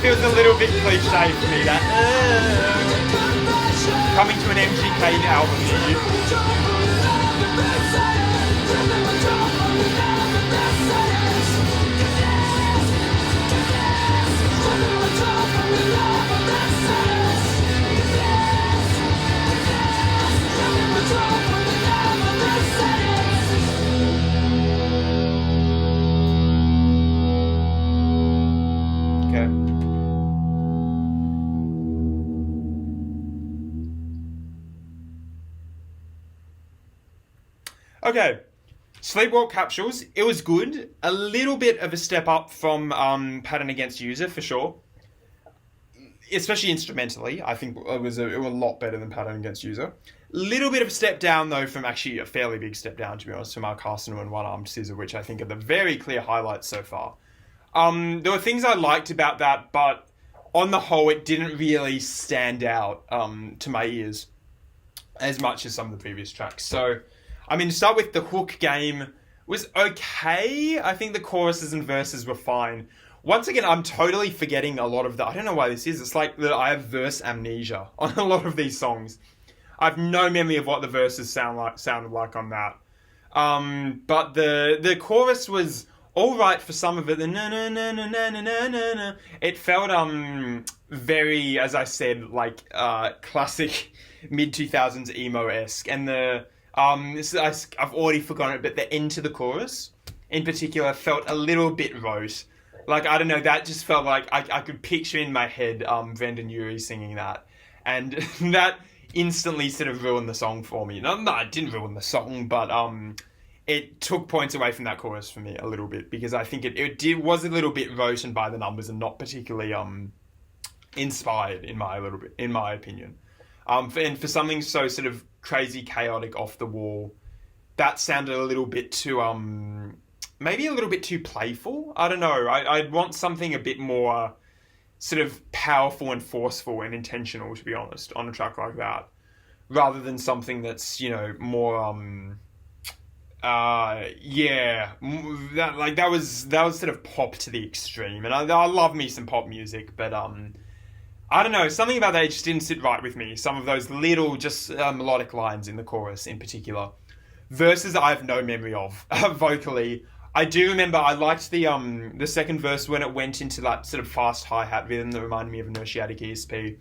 A: feels a little bit cliche for me, that coming to an MGK album near you. Okay, Sleepwalk Capsules, it was good. A little bit of a step up from Pattern Against User, for sure. Especially instrumentally, I think it was a lot better than Pattern Against User. Little bit of a step down, though, from actually a fairly big step down, to be honest, from Arcarsenal and One Armed Scissor, which I think are the very clear highlights so far. There were things I liked about that, but on the whole, it didn't really stand out to my ears as much as some of the previous tracks. So, I mean, to start with, the hook game was okay. I think the choruses and verses were fine. Once again, I'm totally forgetting a lot of the... I don't know why this is. It's like that I have verse amnesia on a lot of these songs. I have no memory of what the verses sounded like on that. But the chorus was all right for some of it. The na na na na na na na na. It felt very, as I said, like classic mid-2000s emo-esque. And the... I've already forgotten it, but the end to the chorus, in particular, felt a little bit rote. Like, I don't know, that just felt like I could picture in my head Brendan Urie singing that. And that instantly sort of ruined the song for me. No, it didn't ruin the song, but it took points away from that chorus for me a little bit, because I think it was a little bit rote and by the numbers and not particularly inspired in my opinion. And for something so sort of crazy, chaotic, off the wall, that sounded a little bit too, maybe a little bit too playful. I don't know. I'd want something a bit more sort of powerful and forceful and intentional, to be honest, on a track like that, rather than something that's, you know, more, that was sort of pop to the extreme. And I love me some pop music, but, I don't know, something about that just didn't sit right with me. Some of those little, just melodic lines in the chorus in particular. Verses I have no memory of, vocally. I do remember I liked the second verse when it went into that sort of fast hi-hat rhythm that reminded me of Inertiatic ESP.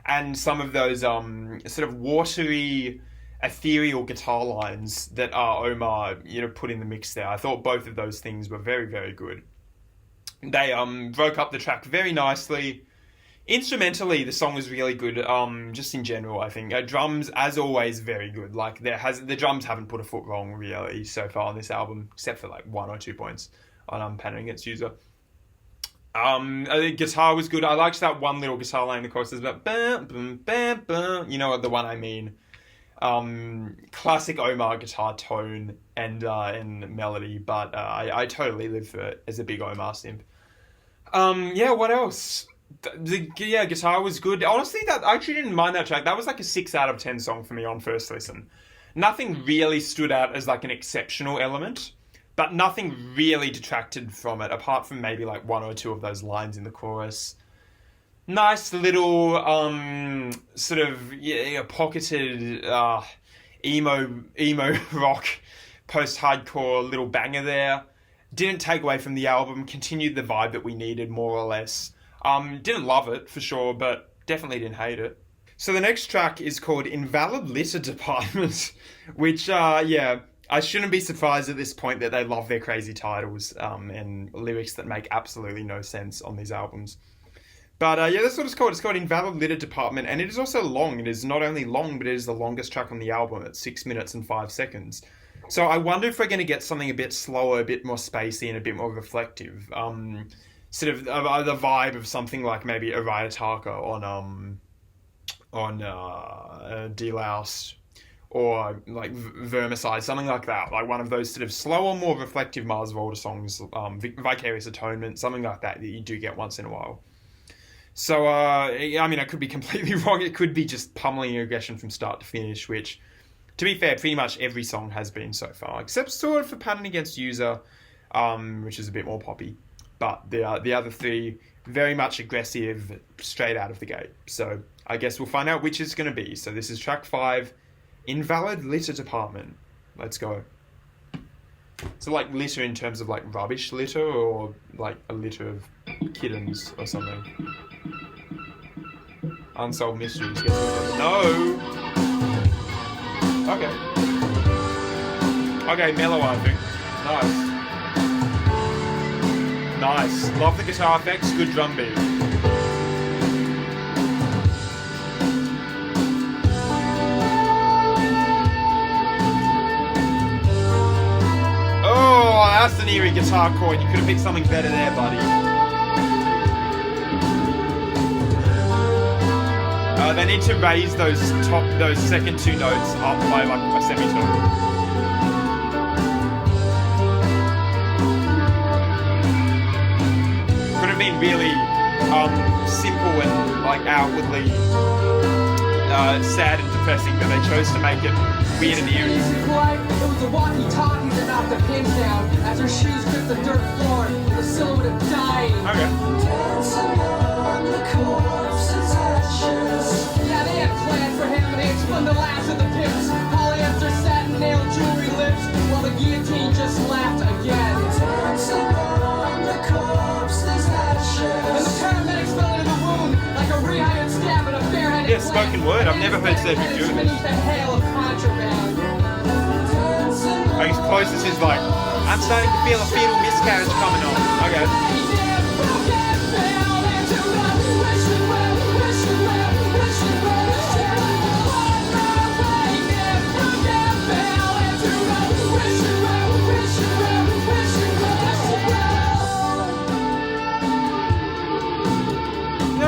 A: And some of those sort of watery, ethereal guitar lines that Omar, you know, put in the mix there. I thought both of those things were very, very good. They broke up the track very nicely. Instrumentally, the song was really good, just in general, I think. Drums, as always, very good. Like, the drums haven't put a foot wrong, really, so far on this album, except for, like, 1 or 2 points on Pattern Against User. The guitar was good. I liked that one little guitar line in the chorus. It's about, bam, bam, bam, bam. You know what the one I mean. Classic Omar guitar tone and melody, but I totally live for it as a big Omar simp. What else? The guitar was good. Honestly, I actually didn't mind that track. That was like a 6 out of 10 song for me on first listen. Nothing really stood out as like an exceptional element, but nothing really detracted from it, apart from maybe like 1 or 2 of those lines in the chorus. Nice little sort of pocketed emo rock post-hardcore little banger there. Didn't take away from the album, continued the vibe that we needed more or less. Didn't love it, for sure, but definitely didn't hate it. So the next track is called Invalid Litter Department, which, I shouldn't be surprised at this point that they love their crazy titles and lyrics that make absolutely no sense on these albums. But, that's what it's called. It's called Invalid Litter Department, and it is also long. It is not only long, but it is the longest track on the album at 6 minutes and 5 seconds. So I wonder if we're going to get something a bit slower, a bit more spacey, and a bit more reflective. Sort of the vibe of something like maybe Araya Taka on Deloused, or like Vermicide, something like that. Like one of those sort of slower, more reflective Mars Volta songs, Vicarious Atonement, something like that you do get once in a while. So, I mean, I could be completely wrong. It could be just pummeling aggression from start to finish, which, to be fair, pretty much every song has been so far, except sort of for Pattern Against User, which is a bit more poppy. but the other three very much aggressive straight out of the gate. So I guess we'll find out which it's going to be. So this is track 5, Invalid Litter Department. Let's go. So like litter in terms of like rubbish litter, or like a litter of kittens or something. Unsolved mysteries. No. Okay. Okay, mellow, I think. Nice. Nice. Love the guitar effects. Good drum beat. Oh, that's an eerie guitar chord. You could have picked something better there, buddy. They need to raise those second two notes up by like a semitone. Could have been really simple and like outwardly sad and depressing, but they chose to make it weird and eerie.
B: It was the walkie-talkie that knocked the pins down as her shoes gripped the dirt floor, the silhouette of dying.
A: Okay.
B: Yeah, they had planned for him, and they had spun the last of the pimps. Polyester satin nail jewelry lips, while the guillotine just laughed again. And the paramedics fell into the room like a rehired stab in a barehanded
A: Yeah, spoken word. I've never heard Cedric do this.
B: beneath the hail of contraband.
A: I guess closest is like, I'm starting to feel a fetal miscarriage coming on. Okay.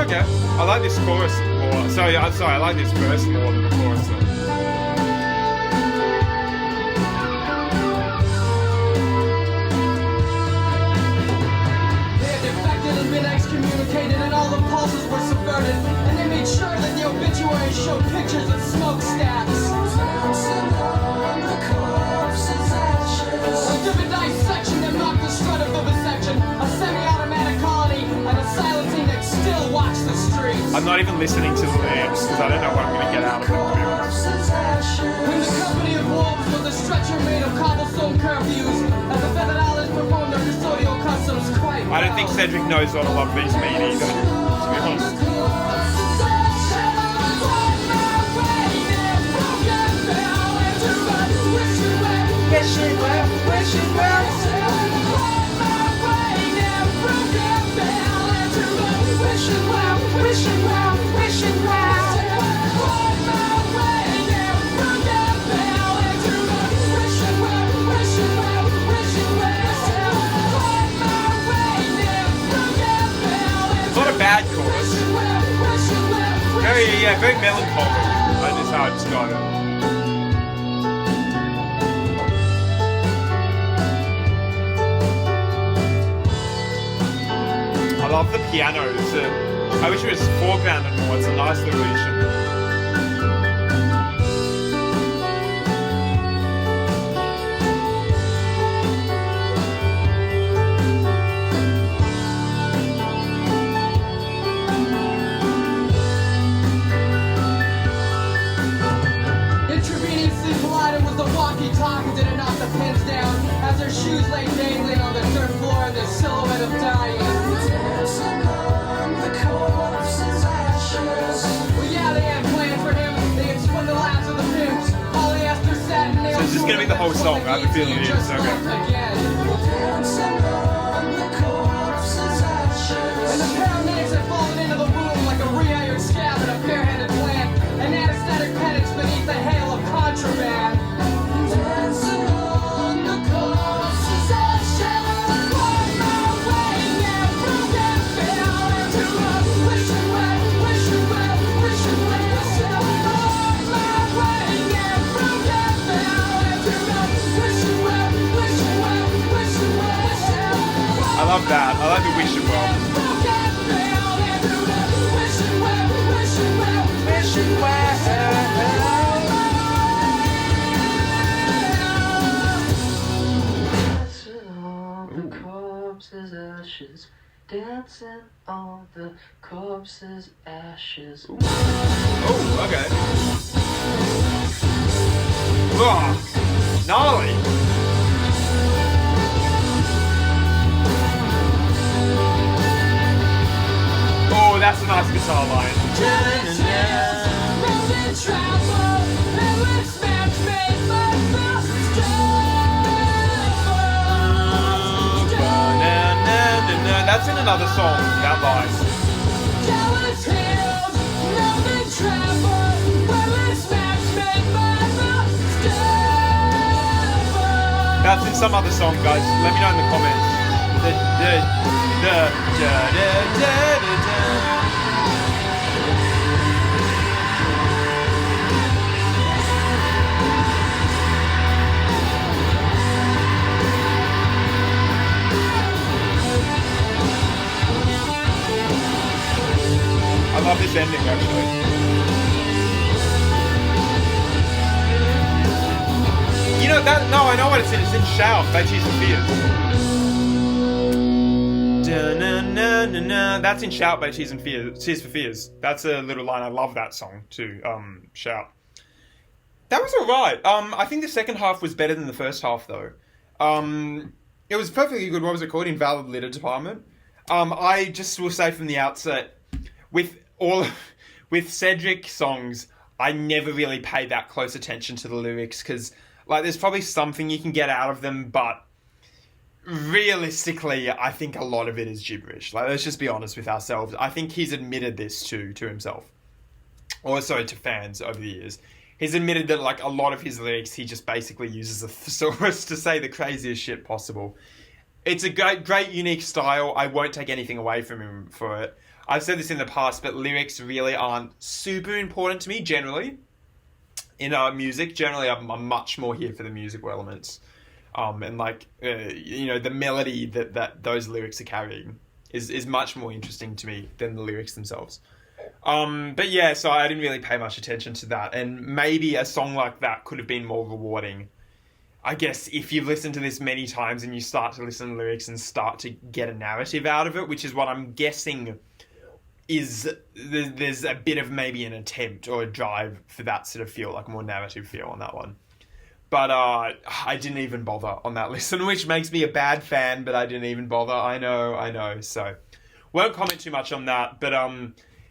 A: Okay. I like this chorus more. Sorry, I like this verse more than the chorus. Though.
B: They had defected and been excommunicated, and all the pulses were subverted. And they made sure that the obituaries showed pictures of smokestacks. A vivid dissection that marked the strut of vivisection, a semi-automatic colony, and a silencing that still watched the streets.
A: I'm not even listening to the lyrics because I don't know what I'm going to get out of it, to be honest.
B: When the company of wolves was a stretcher made of cobblestone curfews, as the feathered islands performed their custodial customs quite well.
A: I don't think Cedric knows what a lot of these mean either, to be honest. Not a bad chorus. Very melancholy. That is how I describe it. I love the piano. I wish it was foregrounded more. It's a nice little addition.
B: Intravenously collided with the walkie-talkie that had knocked the pins down as their shoes lay dangling on the dirt floor in the silhouette of dying. Well, yeah, they had plans for him. They had spun the last of the pimps. Polyester satin nail.
A: So this is gonna be the whole song. I have a feeling it is. Okay.
B: Again. And the paramedics had fallen into the room like a rehired scab in a barehanded plant. An anesthetic penance beneath the hail of contraband. Dancing on the corpses I shall find my way and broken fell into a wishing well, wishing well, wishing well. On my way and broken fell into a wishing well, wishing well, wishing well.
A: I love that. I like the wishing well.
B: Broken fell into the wishing well, wishing well, wishing well.
C: ashes, dancing on the corpse's ashes.
A: Oh, okay. Oh, gnarly. Oh, that's a nice guitar line. That's in another song, that line. That's in some other song, guys. Let me know in the comments. I love this ending, actually. You know that? No, I know what it's in. It's in "Shout" by Tears for Fears. That's in "Shout" by Tears for Fears. That's a little line. I love that song too. "Shout." That was alright. I think the second half was better than the first half, though. It was perfectly good. What was it called? Invalid Litter Department. I just will say from the outset, with Cedric songs, I never really pay that close attention to the lyrics because, like, there's probably something you can get out of them, but realistically, I think a lot of it is gibberish. Like, let's just be honest with ourselves. I think he's admitted this to himself, or sorry, to fans over the years. He's admitted that, like, a lot of his lyrics, he just basically uses a thesaurus to say the craziest shit possible. It's a great, unique style. I won't take anything away from him for it. I've said this in the past, but lyrics really aren't super important to me, generally. In music, generally, I'm much more here for the musical elements. And, like, the melody that those lyrics are carrying is much more interesting to me than the lyrics themselves. But yeah, so I didn't really pay much attention to that. And maybe a song like that could have been more rewarding. I guess if you've listened to this many times and you start to listen to the lyrics and start to get a narrative out of it, which is what I'm guessing is there's a bit of maybe an attempt or a drive for that sort of feel, like a more narrative feel on that one. But I didn't even bother on that listen, which makes me a bad fan, but I didn't even bother. I know. So won't comment too much on that. But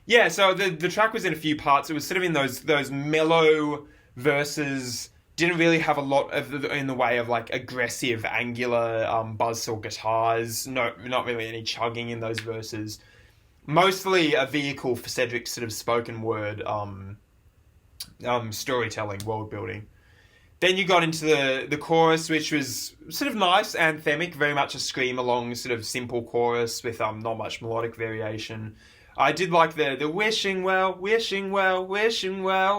A: yeah, so the track was in a few parts. It was sort of in those mellow verses. Didn't really have a lot in the way of, like, aggressive, angular buzzsaw guitars. No, not really any chugging in those verses. Mostly a vehicle for Cedric's sort of spoken word storytelling, world building. Then you got into the chorus, which was sort of nice, anthemic, very much a scream along sort of simple chorus with not much melodic variation. I did like the wishing well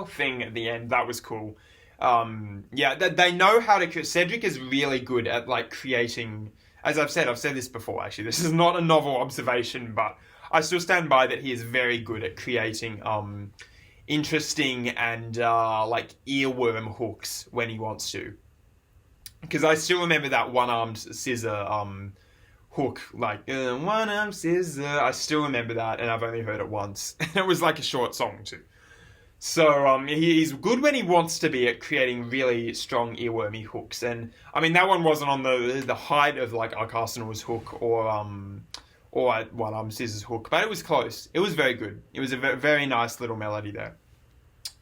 A: thing at the end. That was cool. Yeah, they know how to. Cedric is really good at, like, creating. As I've said this before. Actually, this is not a novel observation, but I still stand by that he is very good at creating interesting and like earworm hooks when he wants to. Because I still remember that Armed Scissor hook, like Armed Scissor. I still remember that, and I've only heard it once. It was like a short song too. So he's good when he wants to be at creating really strong earwormy hooks. And I mean, that one wasn't on the height of, like, Arcarsenal's hook or Armed Scissor's hook, but it was close. It was very good. It was a very nice little melody there.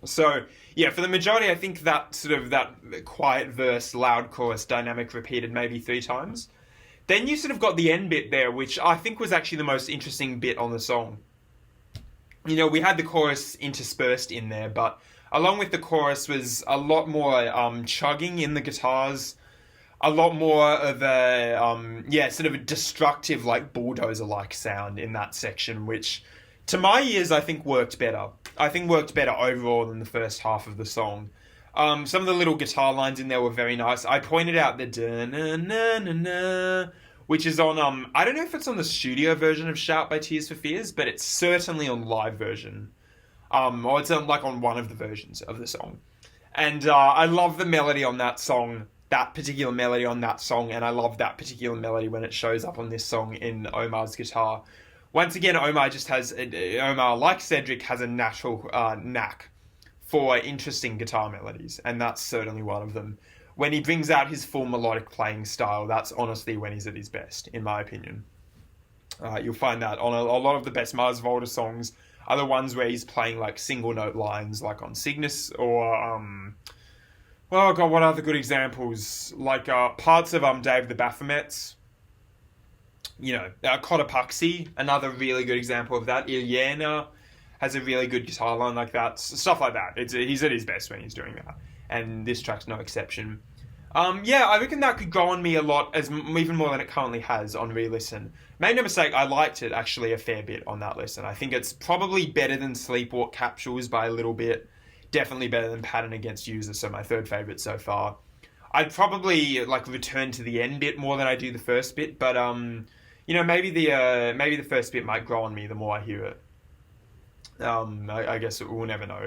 A: So yeah, for the majority, I think that sort of that quiet verse, loud chorus dynamic repeated maybe 3 times. Then you sort of got the end bit there, which I think was actually the most interesting bit on the song. You know, we had the chorus interspersed in there, but along with the chorus was a lot more chugging in the guitars, a lot more of a, sort of a destructive, like, bulldozer-like sound in that section, which, to my ears, I think worked better. I think worked better overall than the first half of the song. Some of the little guitar lines in there were very nice. I pointed out the da-na-na-na-na, which is on, I don't know if it's on the studio version of Shout by Tears for Fears, but it's certainly on live version. Or it's on one of the versions of the song. And I love the melody on that song. that particular melody on that song, and I love that particular melody when it shows up on this song in Omar's guitar. Once again, Omar, like Cedric, has a natural knack for interesting guitar melodies, and that's certainly one of them. When he brings out his full melodic playing style, that's honestly when he's at his best, in my opinion. You'll find that on a lot of the best Mars Volta songs are the ones where he's playing like single note lines, like on Cygnus, or oh god, what other good examples? Like parts of Dave the Baphomets. Cotopaxi, another really good example of that. Ilyena has a really good guitar line like that. Stuff like that. He's at his best when he's doing that. And this track's no exception. I reckon that could grow on me a lot, even more than it currently has on re-listen. Made no mistake, I liked it actually a fair bit on that listen. I think it's probably better than Sleepwalk Capsules by a little bit. Definitely better than Pattern Against User, so my third favourite so far. I'd probably return to the end bit more than I do the first bit, but maybe the first bit might grow on me the more I hear it. I guess we'll never know.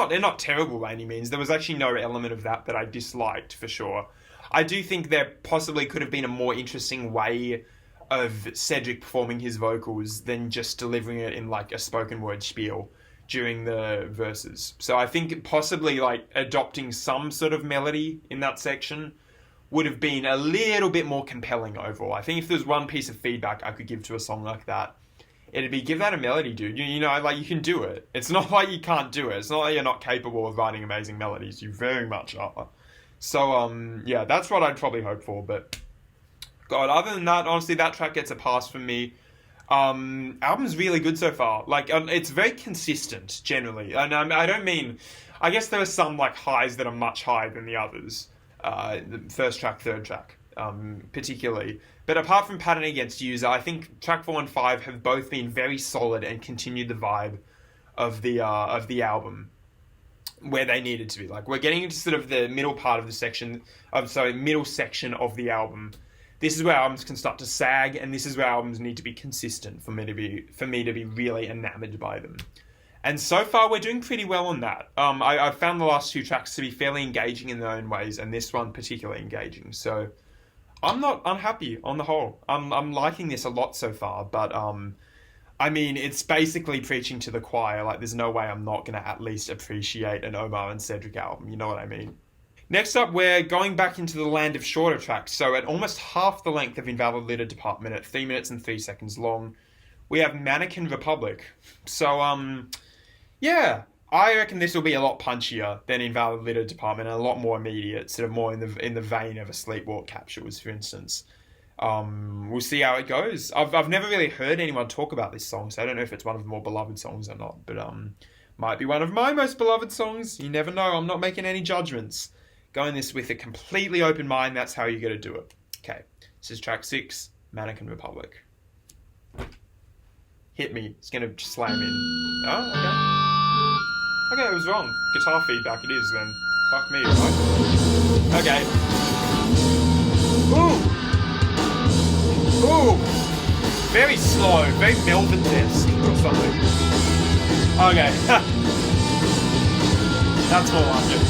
A: They're not terrible by any means. There was actually no element of that I disliked, for sure. I do think there possibly could have been a more interesting way of Cedric performing his vocals than just delivering it in a spoken word spiel during the verses. So I think possibly adopting some sort of melody in that section would have been a little bit more compelling overall. I think if there's one piece of feedback I could give to a song like that, it'd be, give that a melody, dude. You can do it. It's not like you can't do it. It's not like you're not capable of writing amazing melodies. You very much are. So, that's what I'd probably hope for. But, God, other than that, honestly, that track gets a pass from me. Album's really good so far. It's very consistent, generally. And I don't mean... I guess there are some, highs that are much higher than the others. The first track, third track, particularly. But apart from Pattern Against User, I think track 4 and 5 have both been very solid and continued the vibe of the album where they needed to be. We're getting into sort of the middle part of the section, middle section of the album. This is where albums can start to sag, and this is where albums need to be consistent for me to be really enamored by them. And so far, we're doing pretty well on that. I've found the last two tracks to be fairly engaging in their own ways, and this one particularly engaging. So I'm not unhappy on the whole. I'm liking this a lot so far, but it's basically preaching to the choir. There's no way I'm not going to at least appreciate an Omar and Cedric album. You know what I mean? Next up, we're going back into the land of shorter tracks. So at almost half the length of Invalid Litter Department, at 3 minutes and 3 seconds long, we have Mannequin Republic. So, I reckon this will be a lot punchier than Invalid Litter Department and a lot more immediate, sort of more in the vein of a Sleepwalk Capsules, for instance. We'll see how it goes. I've never really heard anyone talk about this song, so I don't know if it's one of the more beloved songs or not, but might be one of my most beloved songs. You never know. I'm not making any judgments. Going this with a completely open mind, that's how you got to do it. Okay, this is track 6, Mannequin Republic. Hit me. It's going to slam in. Oh, okay. Okay, it was wrong. Guitar feedback it is then. Fuck me, right? Okay. Ooh! Very slow, very Melvin-esque or something. Okay. That's more like it.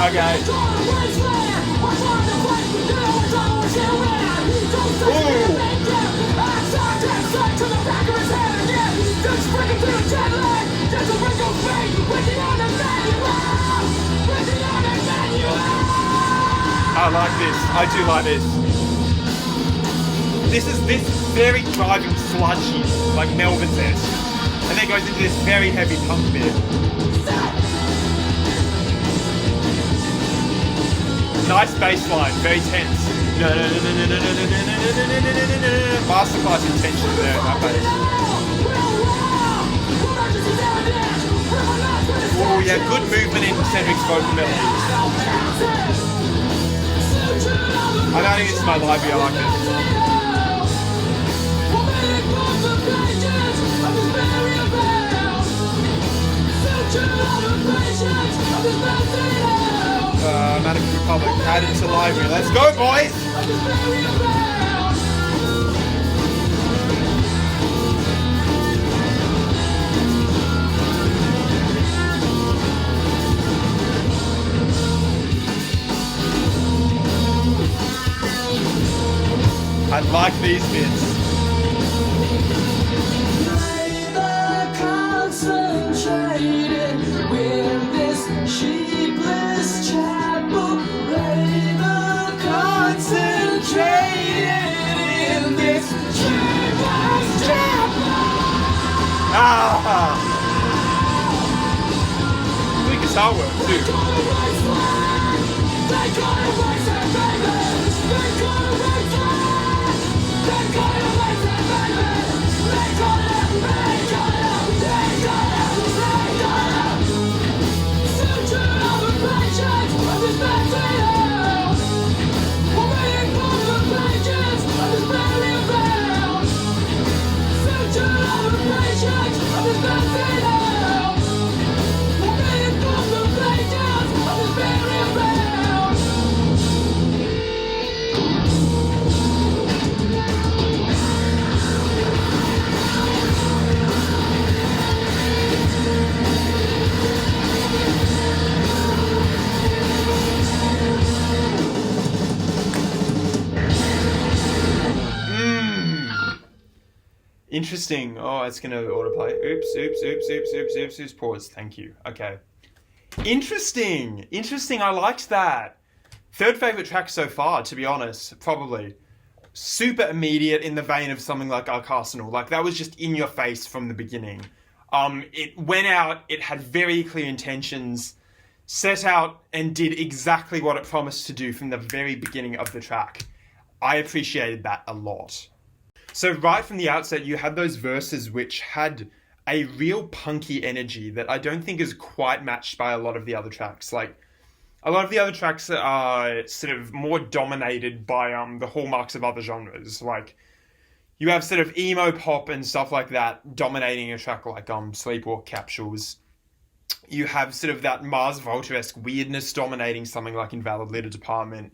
A: Okay. I like this. I do like this. This is very driving sludgy, like Melvin-esque. And then goes into this very heavy punk bit. Nice bass line, very tense. Masterclass intention there, that bass. Oh yeah, good movement in Cedric's vocal melodies. I'm adding this to my library, I like this. Mannequin Republic, added to library. Let's go, boys! Like these bits.
B: Concentrated with this sheepless chapel. Labor concentrated in this sheepless chapel.
A: Ah! Good guitar work too. Interesting. Oh, it's going to autoplay. Oops. Pause. Thank you. Okay. Interesting. I liked that. Third favourite track so far, to be honest. Probably. Super immediate in the vein of something like Arcarsenal. Like, that was just in your face from the beginning. It went out, it had very clear intentions, set out and did exactly what it promised to do from the very beginning of the track. I appreciated that a lot. So right from the outset, you had those verses which had a real punky energy that I don't think is quite matched by a lot of the other tracks. Like, a lot of the other tracks are sort of more dominated by the hallmarks of other genres. Like, you have sort of emo pop and stuff like that dominating a track like Sleepwalk Capsules. You have sort of that Mars Volta-esque weirdness dominating something like Invalid Litter Department.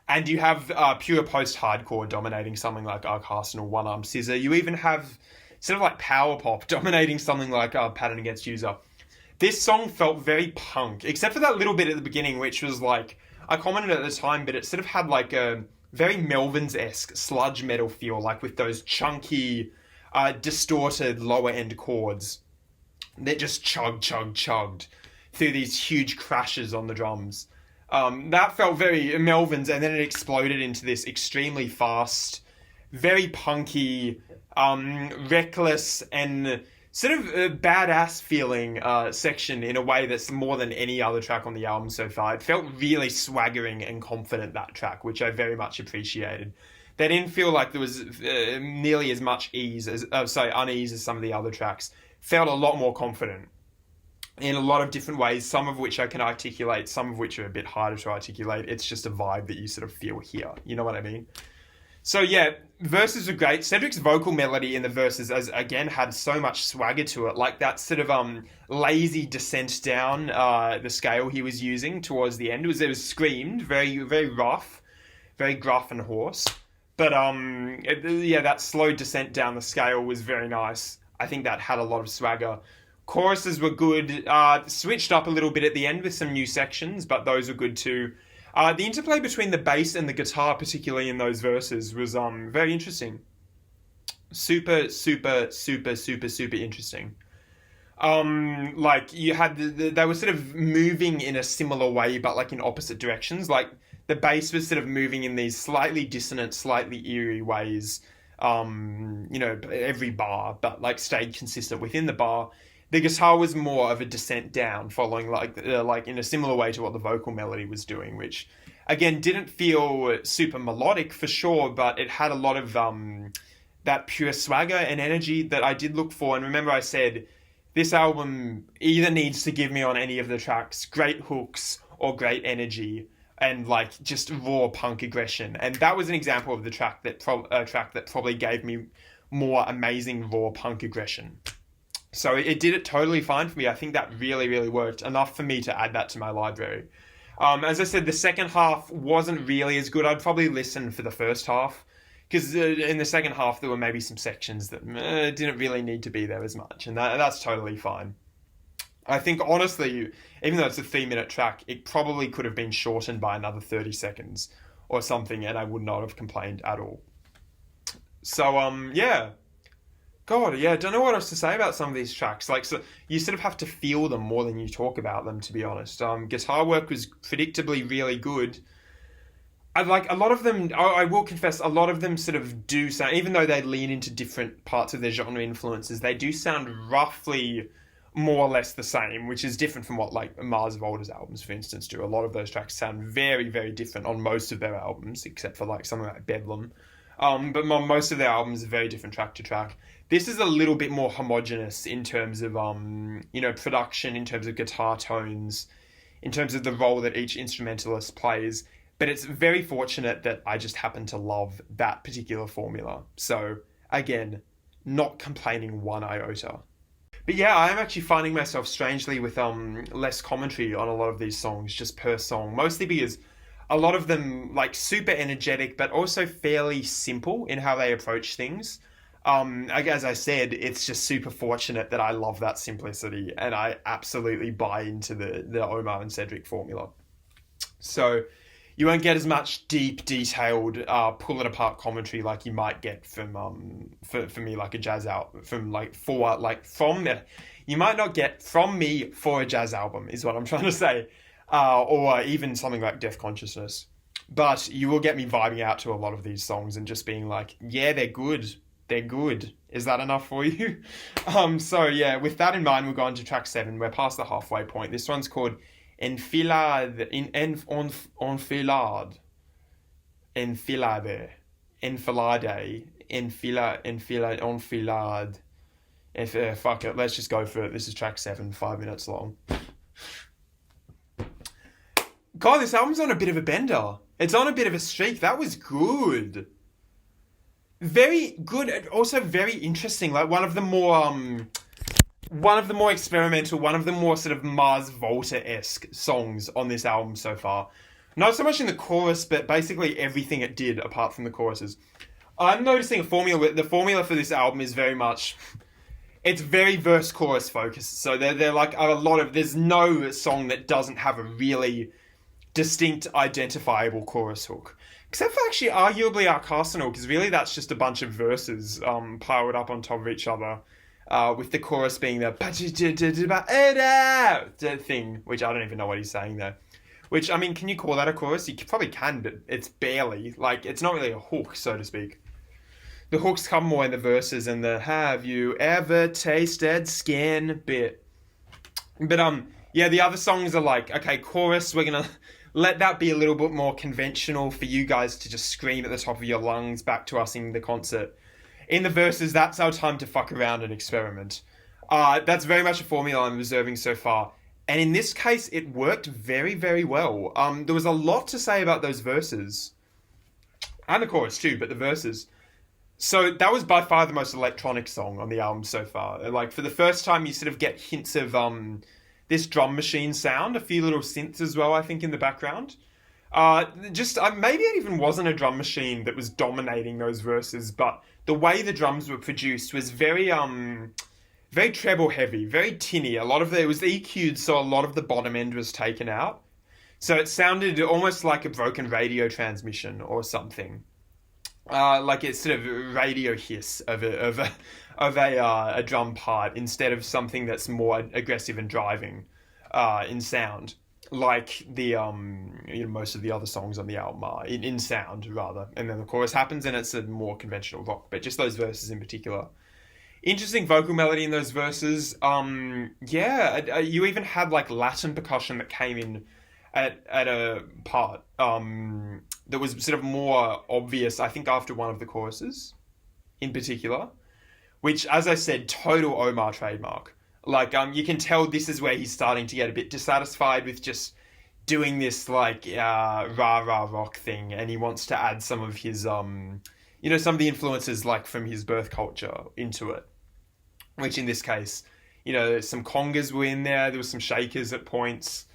A: And you have pure post-hardcore dominating something like Arcarsenal, Armed Scissor. You even have sort of like power pop dominating something like Pattern Against User. This song felt very punk, except for that little bit at the beginning, which was like, I commented at the time, but it sort of had like a very Melvins-esque sludge metal feel, like with those chunky, distorted lower-end chords that just chugged through these huge crashes on the drums. That felt very Melvins, and then it exploded into this extremely fast, very punky, reckless, and sort of a badass feeling section in a way that's more than any other track on the album so far. It felt really swaggering and confident, that track, which I very much appreciated. They didn't feel like there was nearly as much unease as some of the other tracks. Felt a lot more confident in a lot of different ways, some of which I can articulate, some of which are a bit harder to articulate. It's just a vibe that you sort of feel here. You know what I mean? So yeah, verses are great. Cedric's vocal melody in the verses, as again, had so much swagger to it, like that sort of lazy descent down the scale he was using towards the end. It was screamed, very, very rough, very gruff and hoarse. But that slow descent down the scale was very nice. I think that had a lot of swagger. Choruses were good, switched up a little bit at the end with some new sections, but those were good too. The interplay between the bass and the guitar, particularly in those verses, was very interesting. Super interesting. Like, you had, they were sort of moving in a similar way, but like in opposite directions. Like, the bass was sort of moving in these slightly dissonant, slightly eerie ways, every bar, but like stayed consistent within the bar. The guitar was more of a descent down, following like in a similar way to what the vocal melody was doing, which again didn't feel super melodic for sure, but it had a lot of that pure swagger and energy that I did look for. And remember, I said this album either needs to give me on any of the tracks great hooks or great energy and like just raw punk aggression. And that was an example of the track that probably gave me more amazing raw punk aggression. So it did it totally fine for me. I think that really, really worked. Enough for me to add that to my library. As I said, the second half wasn't really as good. I'd probably listen for the first half, because in the second half there were maybe some sections that didn't really need to be there as much. And that's totally fine. I think, honestly, even though it's a 3-minute track, it probably could have been shortened by another 30 seconds or something, and I would not have complained at all. So, yeah. God, yeah, don't know what else to say about some of these tracks. Like, so you sort of have to feel them more than you talk about them, to be honest. Guitar work was predictably really good. I like a lot of them. I will confess, a lot of them sort of do sound, even though they lean into different parts of their genre influences, they do sound roughly more or less the same, which is different from what like Mars Volta's albums, for instance, do. A lot of those tracks sound very, very different on most of their albums, except for like something like Bedlam. But most of their albums are very different track to track. This is a little bit more homogenous in terms of, production, in terms of guitar tones, in terms of the role that each instrumentalist plays. But it's very fortunate that I just happen to love that particular formula. So, again, not complaining one iota. But yeah, I'm actually finding myself strangely with less commentary on a lot of these songs, just per song. Mostly because a lot of them, like, super energetic, but also fairly simple in how they approach things. As I said, it's just super fortunate that I love that simplicity, and I absolutely buy into the Omar and Cedric formula. So you won't get as much deep, detailed, pull it apart commentary like you might get from for me, like a jazz album, you might not get from me for a jazz album, is what I'm trying to say, or even something like Deaf Consciousness. But you will get me vibing out to a lot of these songs and just being like, yeah, they're good. They're good. Is that enough for you? So yeah, with that in mind, we'll go on to track 7. We're past the halfway point. This one's called Enfilade. Enfilade. Fuck it, let's just go for it. This is track 7, 5 minutes long. God, this album's on a bit of a bender. It's on a bit of a streak. That was good. Very good, and also very interesting. Like one of the more experimental, one of the more sort of Mars Volta-esque songs on this album so far. Not so much in the chorus, but basically everything it did apart from the choruses. I'm noticing a formula. The formula for this album is very much, it's very verse chorus focused. So they're like a lot of, there's no song that doesn't have a really distinct, identifiable chorus hook. Except for actually arguably Arcarsenal, because really that's just a bunch of verses piled up on top of each other, with the chorus being the thing, which I don't even know what he's saying there. Which, I mean, can you call that a chorus? You probably can, but it's barely. Like, it's not really a hook, so to speak. The hooks come more in the verses and the have you ever tasted skin bit. But, yeah, the other songs are like, okay, chorus, we're gonna let that be a little bit more conventional for you guys to just scream at the top of your lungs back to us in the concert. In the verses, that's our time to fuck around and experiment. That's very much a formula I'm observing so far. And in this case, it worked very, very well. There was a lot to say about those verses. And the chorus too, but the verses. So that was by far the most electronic song on the album so far. Like, for the first time, you sort of get hints of this drum machine sound, a few little synths as well, I think, in the background. Maybe it even wasn't a drum machine that was dominating those verses, but the way the drums were produced was very treble heavy, very tinny. It was EQ'd, so a lot of the bottom end was taken out. So it sounded almost like a broken radio transmission or something. Like it's sort of radio hiss of a drum part instead of something that's more aggressive and driving in sound, like the most of the other songs on the album are in sound rather. And then the chorus happens and it's a more conventional rock, but just those verses in particular. Interesting vocal melody in those verses. You even had like Latin percussion that came in at a part that was sort of more obvious, I think, after one of the choruses in particular, which, as I said, total Omar trademark. Like, you can tell this is where he's starting to get a bit dissatisfied with just doing this, like, rah-rah rock thing, and he wants to add some of his, some of the influences, like, from his birth culture into it. Which, in this case, some congas were in there was some shakers at points,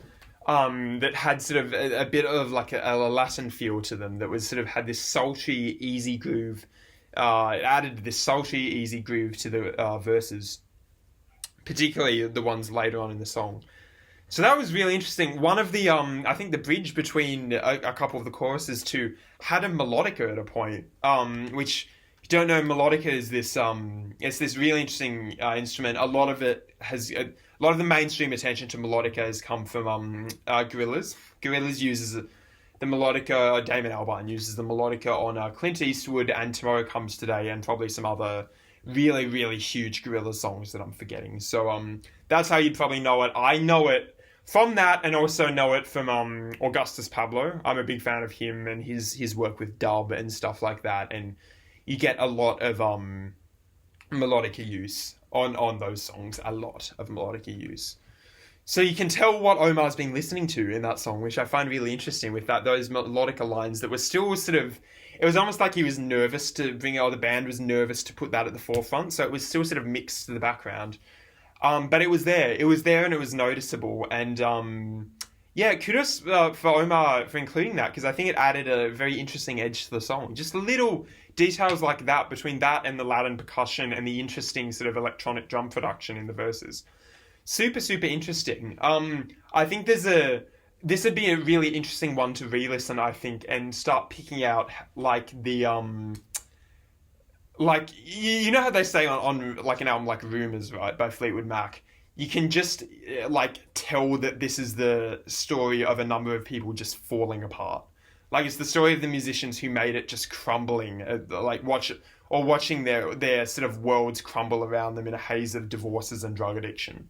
A: that had sort of a bit of, like, a Latin feel to them, that was sort of had this sultry, easy groove, added this sultry, easy groove to the verses, particularly the ones later on in the song. So that was really interesting. One of the, I think the bridge between a couple of the choruses too had a melodica at a point, which, if you don't know, melodica is this it's this really interesting instrument. A lot of the mainstream attention to melodica has come from Gorillaz. Gorillaz uses the melodica. Damon Albarn uses the melodica on Clint Eastwood and Tomorrow Comes Today, and probably some other really, really huge Gorillaz songs that I'm forgetting. So that's how you'd probably know it. I know it from that, and also know it from Augustus Pablo. I'm a big fan of him and his work with dub and stuff like that, and you get a lot of melodica use on those songs. A lot of melodica use. So you can tell what Omar's been listening to in that song, which I find really interesting, with those melodica lines that were still sort of... It was almost like he was nervous to bring it, or the band was nervous to put that at the forefront, so it was still sort of mixed to the background. But it was there. It was there and it was noticeable. And kudos for Omar for including that, because I think it added a very interesting edge to the song. Just little details like that between that and the Latin percussion and the interesting sort of electronic drum production in the verses. Super, super interesting. I think this would be a really interesting one to re-listen, I think, and start picking out like the like you know how they say on like an album like Rumours, right, by Fleetwood Mac, you can just like tell that this is the story of a number of people just falling apart. Like, it's the story of the musicians who made it just crumbling, watching their sort of worlds crumble around them in a haze of divorces and drug addiction.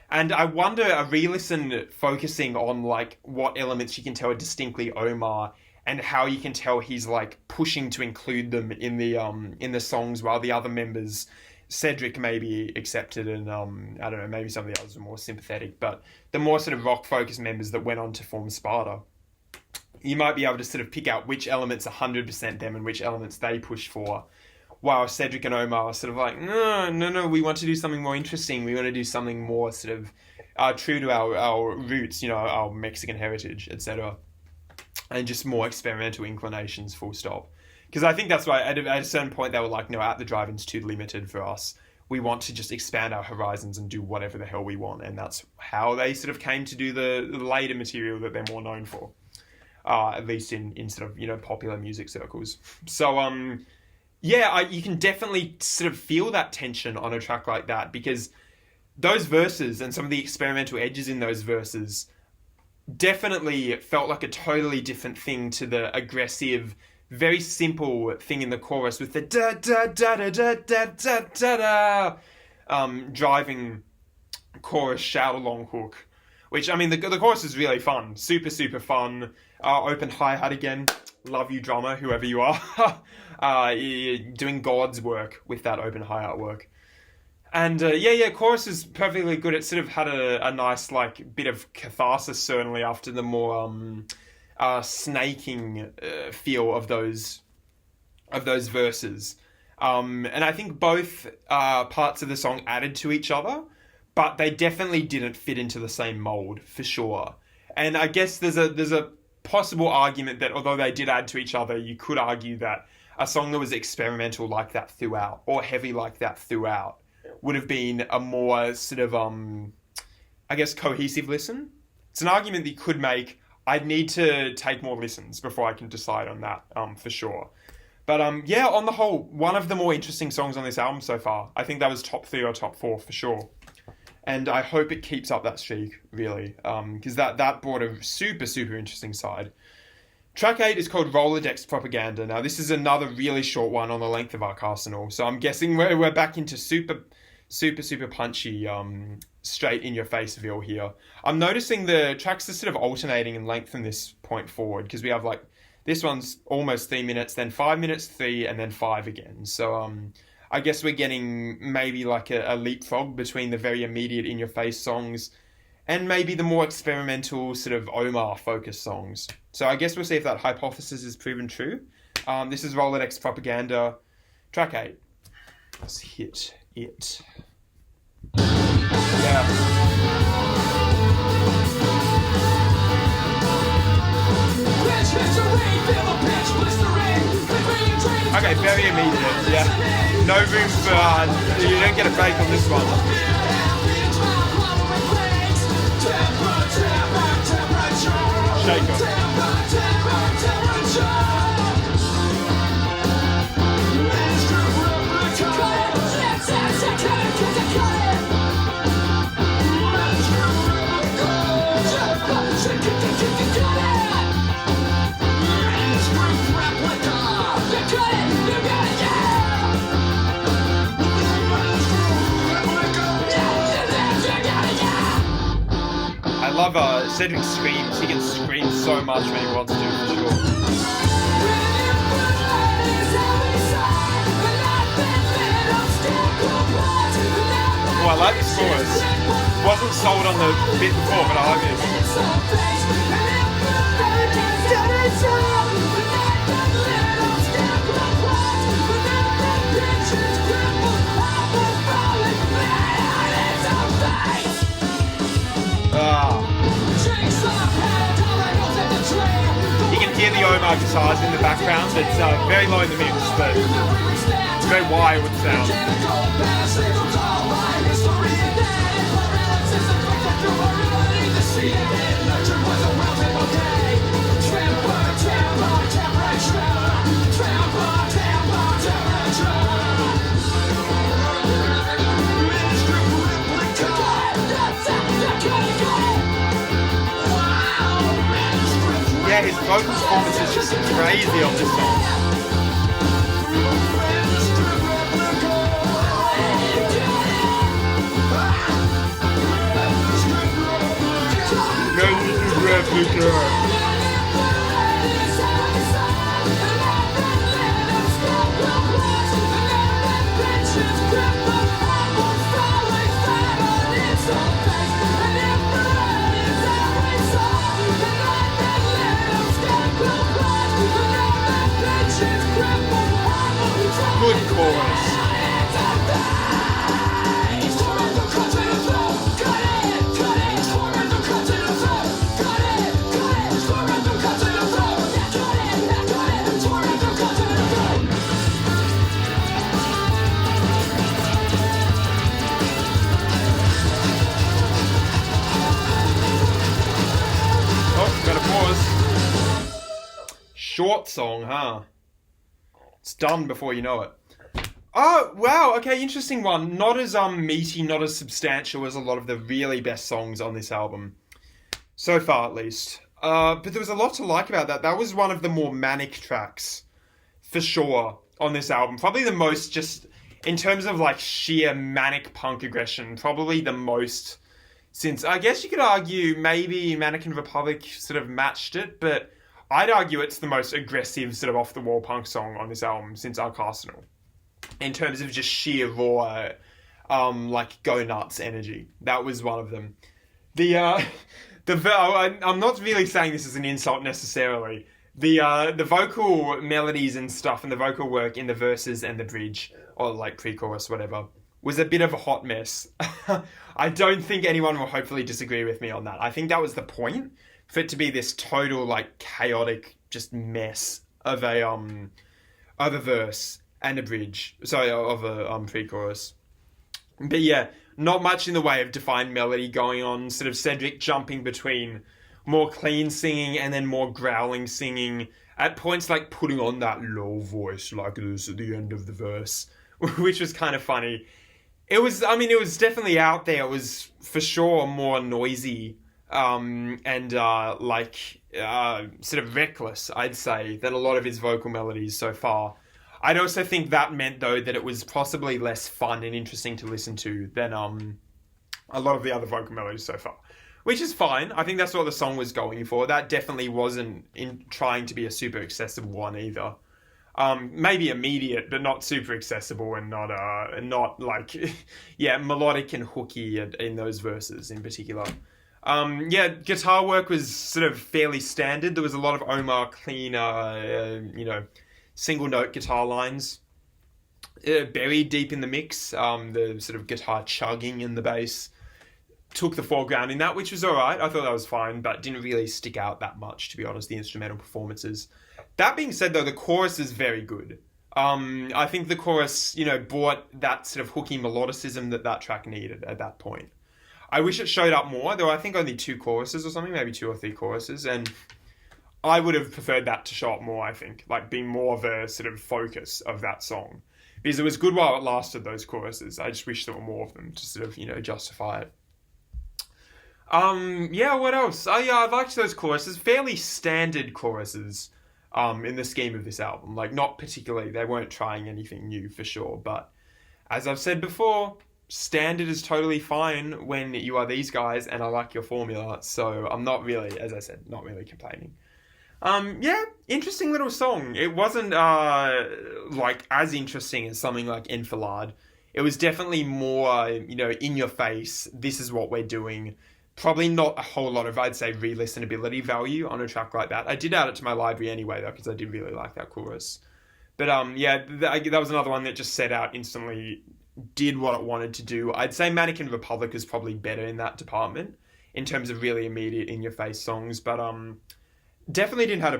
A: And I wonder, a re-listen focusing on like what elements you can tell are distinctly Omar, and how you can tell he's like pushing to include them in the songs, while the other members, Cedric maybe accepted, and I don't know, maybe some of the others were more sympathetic, but the more sort of rock-focused members that went on to form Sparta, you might be able to sort of pick out which elements 100% them and which elements they push for, while Cedric and Omar are sort of like, no, we want to do something more interesting. We want to do something more sort of true to our roots, you know, our Mexican heritage, etc. And just more experimental inclinations, full stop. Because I think that's why at a certain point they were like, no, At the Drive-In's too limited for us. We want to just expand our horizons and do whatever the hell we want. And that's how they sort of came to do the later material that they're more known for. At least in sort of, you know, popular music circles. So, you can definitely sort of feel that tension on a track like that, because those verses and some of the experimental edges in those verses definitely felt like a totally different thing to the aggressive, very simple thing in the chorus with the da da da da da da da da da driving chorus shout along hook. Which, I mean, the chorus is really fun. Super, super fun. Open hi-hat again. Love you, drummer, whoever you are. You're doing God's work with that open hi-hat work. And, chorus is perfectly good. It sort of had a nice, like, bit of catharsis, certainly, after the more snaking feel of those verses. And I think both parts of the song added to each other, but they definitely didn't fit into the same mold, for sure. And I guess there's a possible argument that although they did add to each other, you could argue that a song that was experimental like that throughout, or heavy like that throughout, would have been a more sort of, cohesive listen. It's an argument that you could make. I'd need to take more listens before I can decide on that, for sure. But, on the whole, one of the more interesting songs on this album so far. I think that was top 3 or top 4 for sure. And I hope it keeps up that streak, really, because that brought a super, super interesting side. Track 8 is called Rolodex Propaganda. Now, this is another really short one on the length of Arcarsenal, so I'm guessing we're back into super, super, super punchy, straight-in-your-face-ville here. I'm noticing the tracks are sort of alternating in length from this point forward, because we have, like, this one's almost 3 minutes, then 5 minutes, 3, and then 5 again. So, I guess we're getting maybe like a leapfrog between the very immediate in-your-face songs and maybe the more experimental sort of Omar-focused songs. So I guess we'll see if that hypothesis is proven true. This is Rolodex Propaganda, track 8. Let's hit it. Yeah. Okay, very immediate, yeah. No room for, you don't get a break on this one. Shaker. Cedric screams. He can scream so much when he wants to, for sure. Oh, I like this chorus. Wasn't sold on the bit before, but I like this. You can hear the Omar guitars in the background. It's very low in the mix, but it's very wide with sound. Yeah, his vocal performance is just crazy on this song. Good chorus. Oh, gotta pause. Short song, huh? It's done before you know it. Oh, wow, okay, interesting one. Not as meaty, not as substantial as a lot of the really best songs on this album. So far, at least. But there was a lot to like about that. That was one of the more manic tracks, for sure, on this album. Probably the most, just in terms of like sheer manic punk aggression, probably the most since, I guess you could argue maybe Mannequin Republic sort of matched it, but I'd argue it's the most aggressive sort of off-the-wall punk song on this album since Arcarsenal. In terms of just sheer raw, like go nuts energy. That was one of them. I'm not really saying this as an insult necessarily. The vocal melodies and stuff and the vocal work in the verses and the bridge, or like pre-chorus, whatever, was a bit of a hot mess. I don't think anyone will hopefully disagree with me on that. I think that was the point, for it to be this total like chaotic just mess of a verse and a bridge. Sorry, of a pre-chorus. But yeah, not much in the way of defined melody going on. Sort of Cedric jumping between more clean singing and then more growling singing. At points like putting on that low voice like this at the end of the verse, which was kind of funny. It was definitely out there. It was for sure more noisy and sort of reckless, I'd say, than a lot of his vocal melodies so far. I'd also think that meant, though, that it was possibly less fun and interesting to listen to than a lot of the other vocal melodies so far. Which is fine. I think that's what the song was going for. That definitely wasn't in trying to be a super accessible one either. Maybe immediate, but not super accessible and not like, yeah, melodic and hooky in those verses in particular. Guitar work was sort of fairly standard. There was a lot of Omar clean, single note guitar lines buried deep in the mix. The sort of guitar chugging in the bass took the foreground in that, which was alright. I thought that was fine, but didn't really stick out that much, to be honest, the instrumental performances. That being said, though, the chorus is very good. I think the chorus, brought that sort of hooky melodicism that track needed at that point. I wish it showed up more, though I think only 2 choruses or something, maybe 2 or 3 choruses, and I would have preferred that to show up more, I think, like being more of a sort of focus of that song. Because it was good while it lasted, those choruses. I just wish there were more of them to sort of, justify it. What else? I liked those choruses. Fairly standard choruses in the scheme of this album. Like, not particularly, they weren't trying anything new for sure. But as I've said before, standard is totally fine when you are these guys, and I like your formula, so I'm not really, as I said, not really complaining. Yeah, interesting little song. It wasn't, like, as interesting as something like Enfilade. It was definitely more, in your face, this is what we're doing. Probably not a whole lot of, I'd say, re-listenability value on a track like that. I did add it to my library anyway, though, because I did really like that chorus. But, yeah, that was another one that just set out instantly, did what it wanted to do. I'd say Mannequin Republic is probably better in that department, in terms of really immediate, in-your-face songs, but, definitely didn't have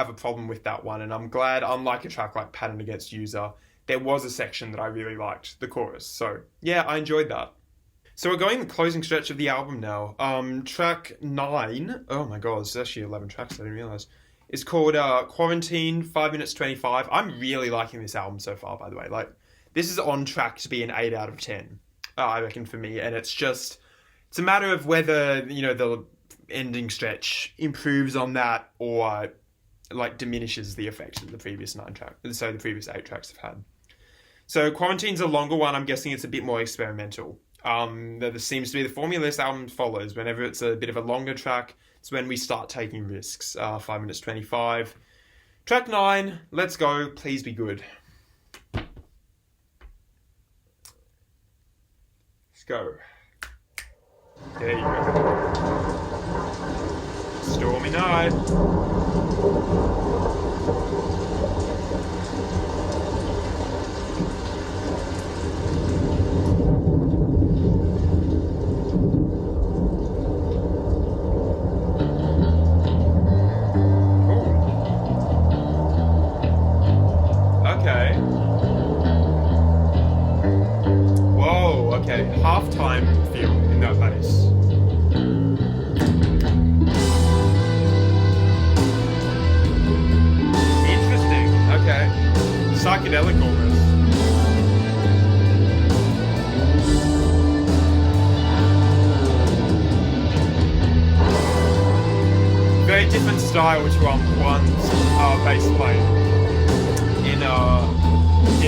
A: a problem with that one, and I'm glad, unlike a track like Pattern Against User, there was a section that I really liked, the chorus. So, yeah, I enjoyed that. So we're going the closing stretch of the album now. Track 9, oh my god, it's actually 11 tracks, I didn't realise. It's called Quarantine, 5 minutes 25. I'm really liking this album so far, by the way. Like, this is on track to be an 8 out of 10, I reckon, for me. And it's a matter of whether, the ending stretch improves on that or, like, diminishes the effect of the previous 8 tracks have had. So Quarantine's a longer one. I'm guessing it's a bit more experimental. That seems to be the formula this album follows. Whenever it's a bit of a longer track, it's when we start taking risks. 5 minutes 25. Track 9, let's go. Please be good. Let's go. There you go. Stormy night. Halftime feel in that bass. Interesting. Okay. Psychedelic almost. Very different style to one's bass playing in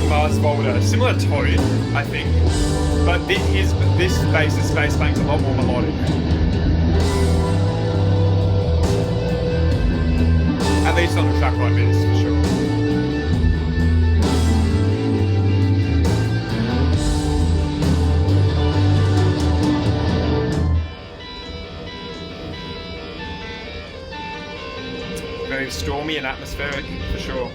A: Mars Volta. Similar tone, I think. But this bass's bass playing's a lot more melodic. At least on a track like this, for sure. Very stormy and atmospheric, for sure.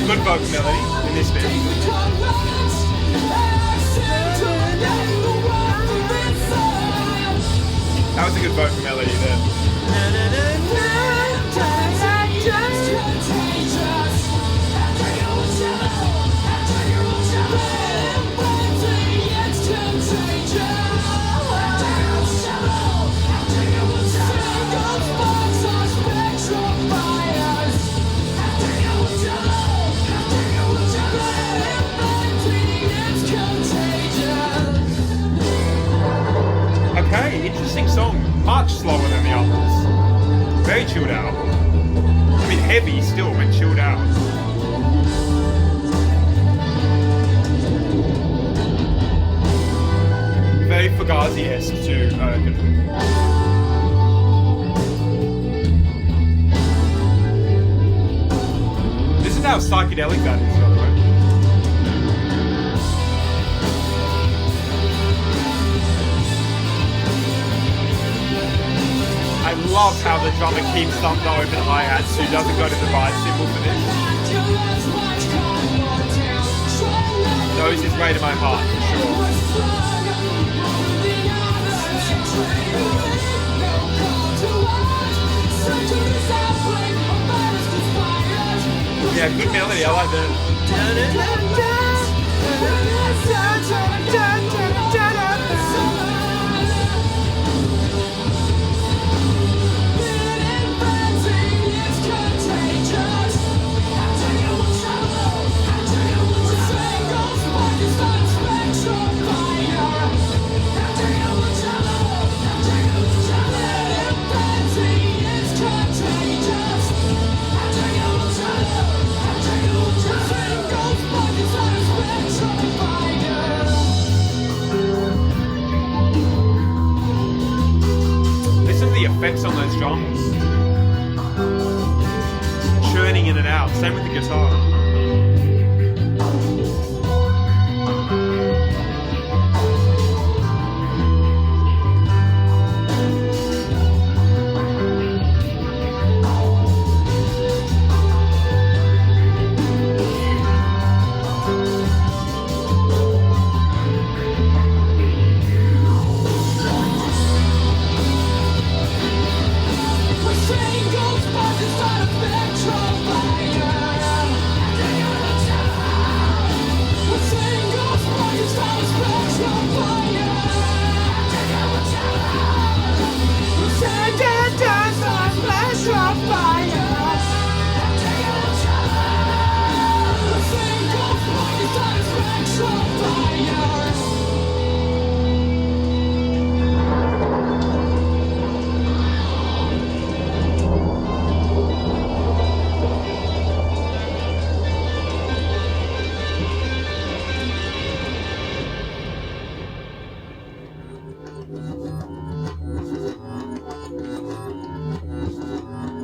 A: Good vocal melody in this bit. That was a good vocal melody there. Okay, interesting song. Much slower than the others. Very chilled out. I mean, heavy still, but chilled out. Very Fugazi-esque too. This is how psychedelic that is, by the way. I love how the drummer keeps thumbing open hi-hats, who doesn't go to the ride cymbal for this. Knows his way to my heart, for sure. Yeah, good melody, I like that. effects on those drums. Churning in and out. Same with the guitar.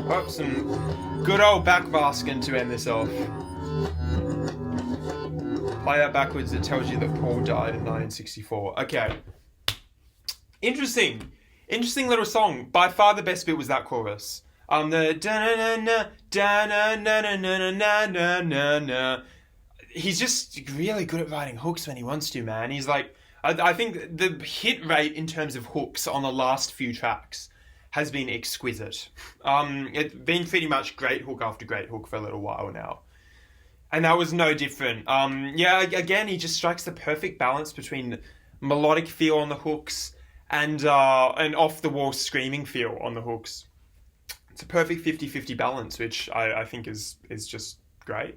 A: Oh, some good old backbasking to end this off. Play that backwards, it tells you that Paul died in 1964. Okay. Interesting little song. By far the best bit was that chorus. The da-na-na-na, da-na-na-na-na-na-na-na. He's just really good at writing hooks when he wants to, man. He's like, I think the hit rate in terms of hooks on the last few tracks has been exquisite. It's been pretty much great hook after great hook for a little while now. And that was no different. Again, he just strikes the perfect balance between melodic feel on the hooks and off-the-wall screaming feel on the hooks. It's a perfect 50-50 balance, which I think is just great.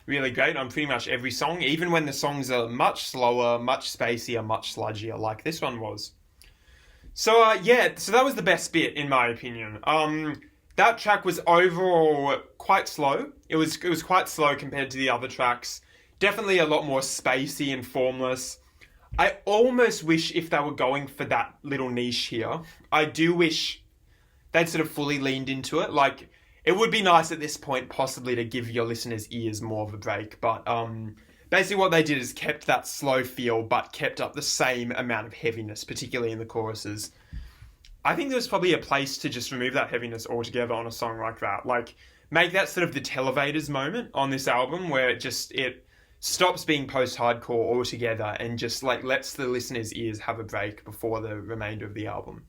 A: Really great on pretty much every song, even when the songs are much slower, much spacier, much sludgier, like this one was. So that was the best bit, in my opinion. That track was overall quite slow. It was quite slow compared to the other tracks. Definitely a lot more spacey and formless. I almost wish if they were going for that little niche here, I do wish they'd sort of fully leaned into it. Like, it would be nice at this point possibly to give your listeners' ears more of a break, but basically what they did is kept that slow feel, but kept up the same amount of heaviness, particularly in the choruses. I think there's probably a place to just remove that heaviness altogether on a song like that. Like, make that sort of the Televators moment on this album, where it stops being post-hardcore altogether and just like lets the listener's ears have a break before the remainder of the album.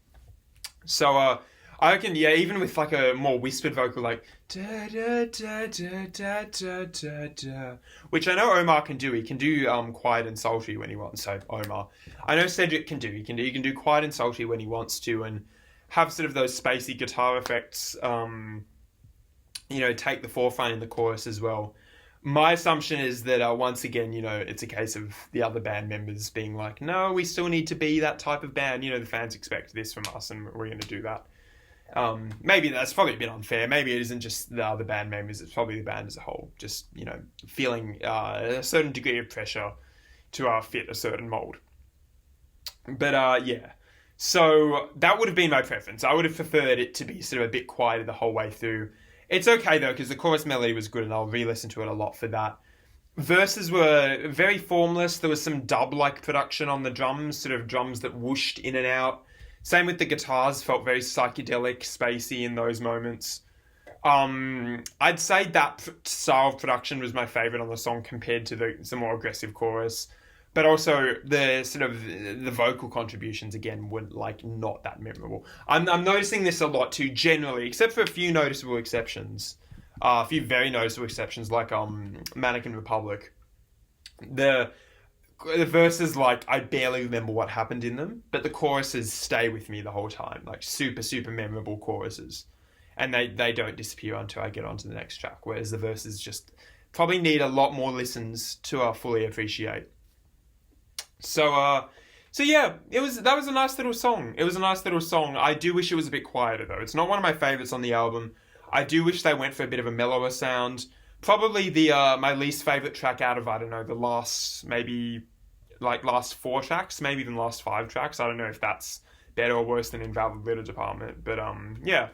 A: So I reckon, yeah, even with like a more whispered vocal like da da da da da da da da, which I know Omar can do. He can do quiet and sultry when he wants. So Omar, I know Cedric can do. He can do quiet and sultry when he wants to, and have sort of those spacey guitar effects. Take the forefront in the chorus as well. My assumption is that once again, it's a case of the other band members being like, no, we still need to be that type of band. The fans expect this from us, and we're going to do that. Maybe that's probably a bit unfair. Maybe it isn't just the other band members, it's probably the band as a whole, just, feeling a certain degree of pressure to fit a certain mold. But yeah, so that would have been my preference. I would have preferred it to be sort of a bit quieter the whole way through. It's okay though, because the chorus melody was good and I'll re-listen to it a lot for that. Verses were very formless. There was some dub-like production on the drums, sort of drums that whooshed in and out. Same with the guitars, felt very psychedelic, spacey in those moments. I'd say that style of production was my favourite on the song compared to the more aggressive chorus. But also the sort of the vocal contributions, again, were like not that memorable. I'm noticing this a lot too, generally, except for a few noticeable exceptions. A few very noticeable exceptions, like Mannequin Republic. The verses, like, I barely remember what happened in them, but the choruses stay with me the whole time. Like, super, super memorable choruses. And they don't disappear until I get onto the next track, whereas the verses just probably need a lot more listens to fully appreciate. So yeah, that was a nice little song. It was a nice little song. I do wish it was a bit quieter, though. It's not one of my favourites on the album. I do wish they went for a bit of a mellower sound. Probably my least favourite track out of, I don't know, the last 4 tracks, maybe even last 5 tracks. I don't know if that's better or worse than Invalid Little Department. But yeah.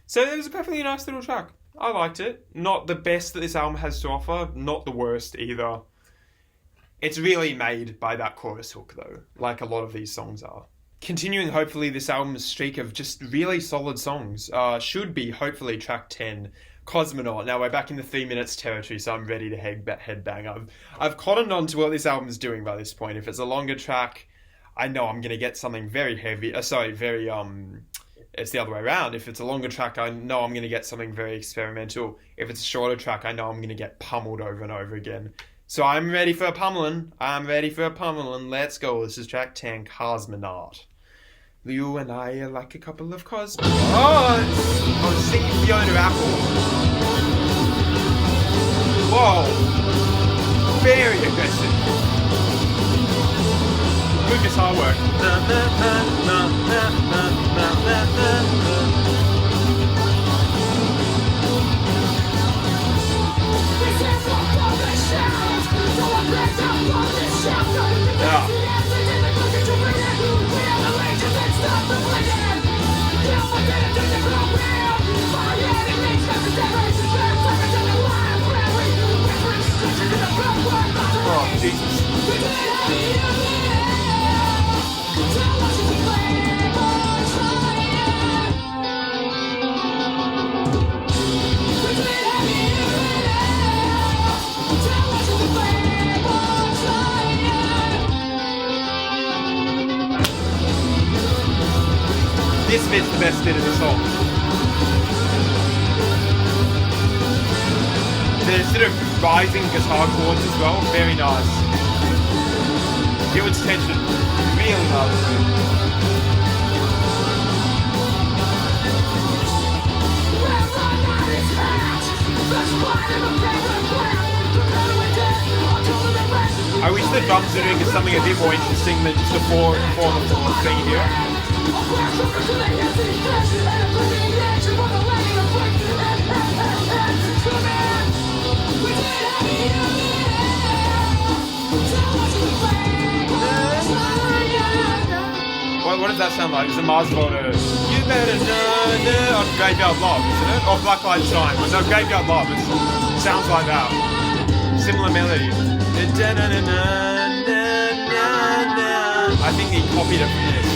A: So it was a perfectly nice little track. I liked it. Not the best that this album has to offer. Not the worst either. It's really made by that chorus hook though, like a lot of these songs are. Continuing, hopefully, this album's streak of just really solid songs should be, hopefully, track 10, Cosmonaut. Now, we're back in the 3 minutes territory, so I'm ready to headbang. I've cottoned on to what this album's doing by this point. If it's a longer track, I know I'm going to get something very heavy. It's the other way around. If it's a longer track, I know I'm going to get something very experimental. If it's a shorter track, I know I'm going to get pummeled over and over again. So I'm ready for a pummeling. Let's go. This is track 10, Cosmonaut. You and I are like a couple of cosmonauts. I was singing Fiona Apple. Whoa. Very aggressive. Good guitar work. Yeah. Oh, Jesus. This bit's the best bit of the song. The sort of rising guitar chords as well, very nice. Builds tension, really nice. I wish the drums were doing something a bit more interesting than just a four on the floor thing here. What does that sound like? It's a Mars Volta. You better know on Graveyard Love, isn't it? Or Blacklight Shine. No, Graveyard Love. It sounds like that. Similar melody. I think he copied it from this.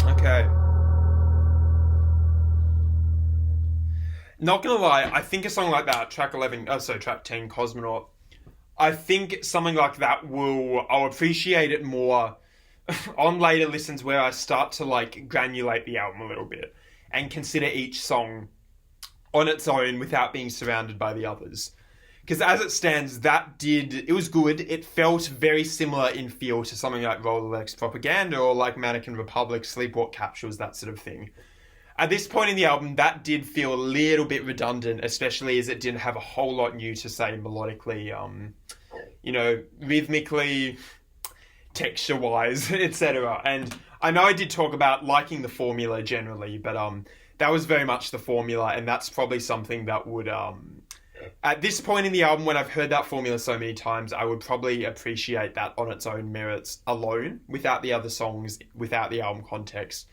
A: Okay. Not gonna lie, I think a song like that, track 10, Cosmonaut, I think something like that I'll appreciate it more on later listens where I start to like granulate the album a little bit and consider each song on its own without being surrounded by the others. Because as it stands, it was good. It felt very similar in feel to something like Rolodex Propaganda or like Mannequin Republic, Sleepwalk Capsules, that sort of thing. At this point in the album, that did feel a little bit redundant, especially as it didn't have a whole lot new to say melodically, rhythmically, texture-wise, etc. And I know I did talk about liking the formula generally, but that was very much the formula, and that's probably something that would At this point in the album, when I've heard that formula so many times, I would probably appreciate that on its own merits alone, without the other songs, without the album context,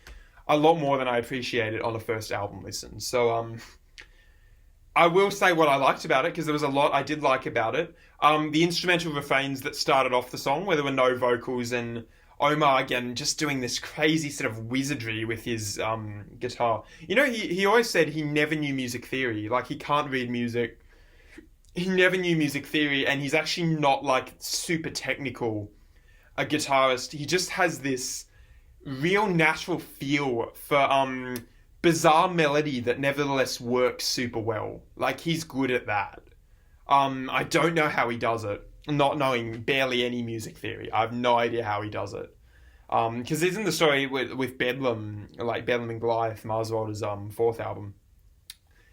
A: a lot more than I appreciate it on a first album listen. So, I will say what I liked about it, because there was a lot I did like about it. The instrumental refrains that started off the song, where there were no vocals, and Omar, again, just doing this crazy sort of wizardry with his guitar. You know, he always said he never knew music theory. Like, he can't read music. He never knew music theory, and he's actually not, like, super technical a guitarist. He just has this real natural feel for bizarre melody that nevertheless works super well. Like, he's good at that. I don't know how he does it, not knowing barely any music theory. I have no idea how he does it. Because isn't the story with Bedlam, like Bedlam and Goliath, Mars Volta's fourth album,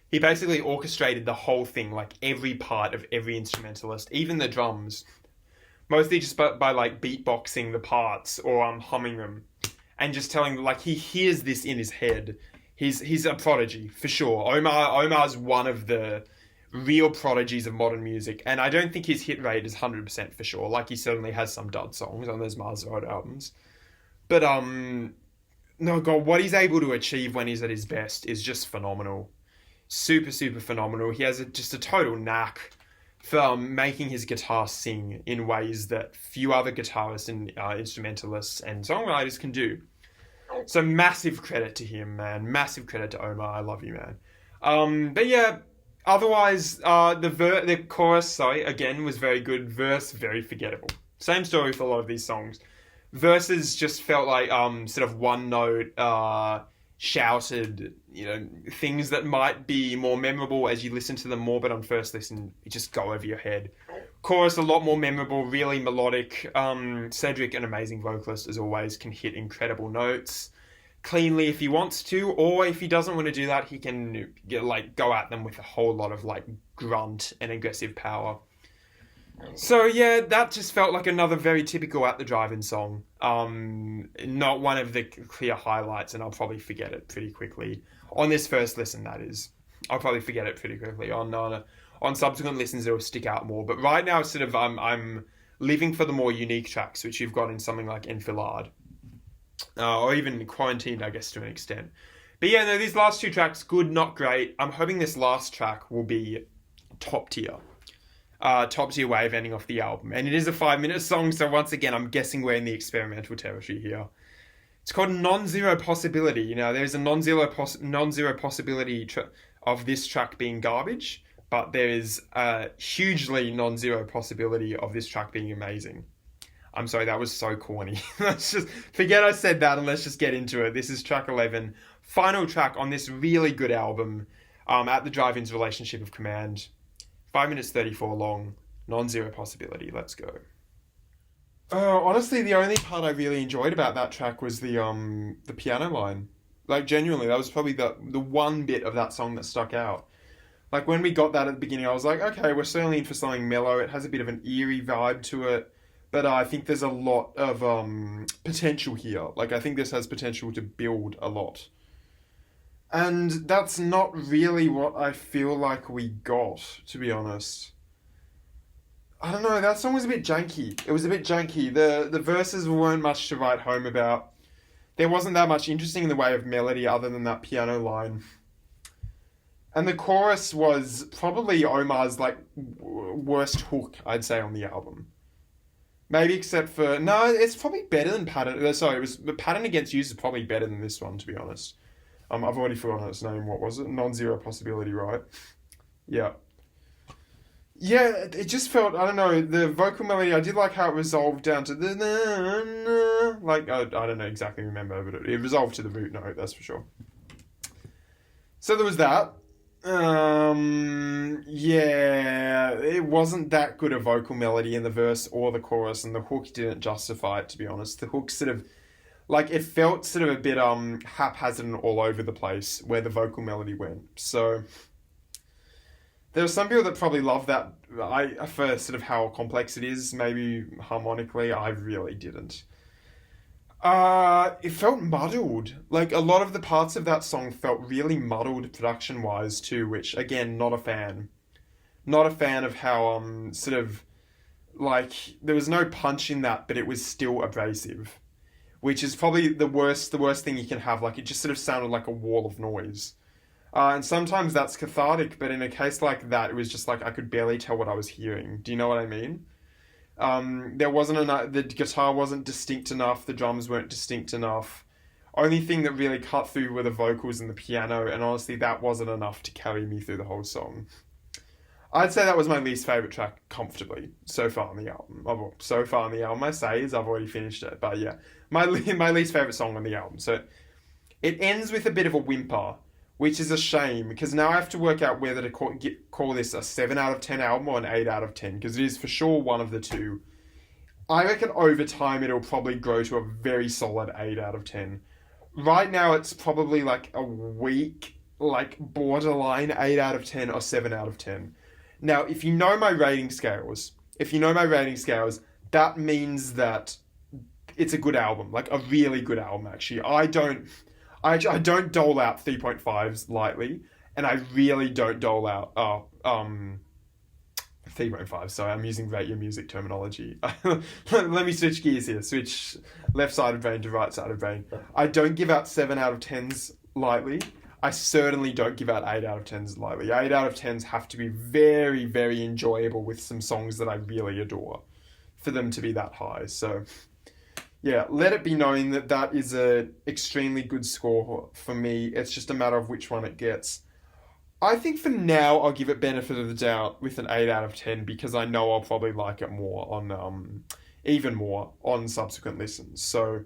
A: he basically orchestrated the whole thing, like every part of every instrumentalist, even the drums, mostly just by like beatboxing the parts or humming them, and just telling, like, he hears this in his head. He's a prodigy for sure. Omar's one of the real prodigies of modern music, and I don't think his hit rate is 100% for sure. Like, he certainly has some dud songs on those Mars Volta albums, but no, God, what he's able to achieve when he's at his best is just phenomenal. Super, super phenomenal. He has just a total knack for making his guitar sing in ways that few other guitarists and instrumentalists and songwriters can do. So massive credit to him, man. Massive credit to Omar. I love you, man. But yeah, otherwise, the chorus, again, was very good. Verse, very forgettable. Same story for a lot of these songs. Verses just felt like sort of one note, shouted, things that might be more memorable as you listen to them more, but on first listen, you just go over your head. Chorus, a lot more memorable, really melodic. Cedric, an amazing vocalist, as always, can hit incredible notes cleanly if he wants to, or if he doesn't want to do that, he can go at them with a whole lot of grunt and aggressive power. So yeah, that just felt like another very typical At the Drive-In song. Not one of the clear highlights, and I'll probably forget it pretty quickly. On this first listen, that is. I'll probably forget it pretty quickly. On subsequent listens, it'll stick out more. But right now, sort of, I'm living for the more unique tracks, which you've got in something like Enfilade. Or even Quarantined, I guess, to an extent. But yeah, no, these last two tracks, good, not great. I'm hoping this last track will be top tier. Top tier way of ending off the album. And it is a 5-minute song, so once again, I'm guessing we're in the experimental territory here. It's called Non-Zero Possibility. There's a non-zero possibility of this track being garbage, but there is a hugely non-zero possibility of this track being amazing. I'm sorry, that was so corny. Let's just forget I said that and let's just get into it. This is track 11, final track on this really good album, At the Drive-In's Relationship of Command. 5 minutes 34 long, non-zero possibility. Let's go. Honestly, the only part I really enjoyed about that track was the piano line. Genuinely, that was probably the one bit of that song that stuck out. When we got that at the beginning, I was like, okay, we're certainly in for something mellow. It has a bit of an eerie vibe to it, but I think there's a lot of potential here. I think this has potential to build a lot. And that's not really what I feel like we got, to be honest. I don't know, that song was a bit janky. It was a bit janky. The verses weren't much to write home about. There wasn't that much interesting in the way of melody other than that piano line. And the chorus was probably Omar's, worst hook, I'd say, on the album. Maybe except for... No, it's probably better than Pattern... Sorry, Pattern Against Use is probably better than this one, to be honest. I've already forgotten its name. What was it? Non-Zero Possibility, right? Yeah. Yeah, it just felt, I don't know, the vocal melody, I did like how it resolved down to the... I don't know exactly remember, but it resolved to the root note, that's for sure. So there was that. Yeah, it wasn't that good a vocal melody in the verse or the chorus, and the hook didn't justify it, to be honest. The hook sort of... it felt sort of a bit haphazard and all over the place where the vocal melody went. So there are some people that probably love that for sort of how complex it is, maybe harmonically. I really didn't. It felt muddled. A lot of the parts of that song felt really muddled production-wise too, which, again, not a fan. Not a fan of how sort of like there was no punch in that, but it was still abrasive, which is probably the worst thing you can have. Like, it just sort of sounded like a wall of noise. And sometimes that's cathartic, but in a case like that, it was just like I could barely tell what I was hearing. Do you know what I mean? There wasn't enough, the guitar wasn't distinct enough, the drums weren't distinct enough. Only thing that really cut through were the vocals and the piano, and honestly, that wasn't enough to carry me through the whole song. I'd say that was my least favourite track, comfortably, so far on the album. So far on the album, I say, as I've already finished it. But yeah, my least favourite song on the album. So it ends with a bit of a whimper, which is a shame, because now I have to work out whether to call this a 7 out of 10 album or an 8 out of 10, because it is for sure one of the two. I reckon over time it'll probably grow to a very solid 8 out of 10. Right now it's probably like a weak, like borderline 8 out of 10 or 7 out of 10. Now, if you know my rating scales, that means that it's a good album, like a really good album, actually. I don't dole out 3.5s lightly, and I really don't dole out 3.5. Sorry, I'm using Rate Your Music terminology. Let me switch gears here. Switch left side of brain to right side of brain. I don't give out 7 out of 10s lightly. I certainly don't give out 8 out of 10s lightly. 8 out of 10s have to be very, very enjoyable with some songs that I really adore for them to be that high. So, yeah, let it be known that that is an extremely good score for me. It's just a matter of which one it gets. I think for now I'll give it benefit of the doubt with an 8 out of 10, because I know I'll probably like it more on, even more on subsequent listens. So,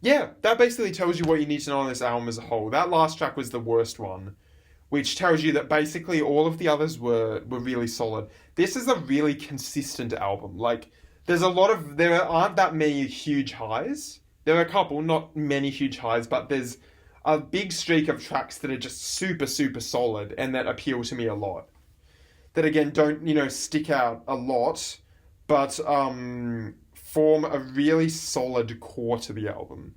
A: yeah, that basically tells you what you need to know on this album as a whole. That last track was the worst one, which tells you that basically all of the others were really solid. This is a really consistent album. Like, there aren't that many huge highs. There are a couple, not many huge highs, but there's a big streak of tracks that are just super, super solid and that appeal to me a lot. That, again, don't, stick out a lot, but form a really solid core to the album,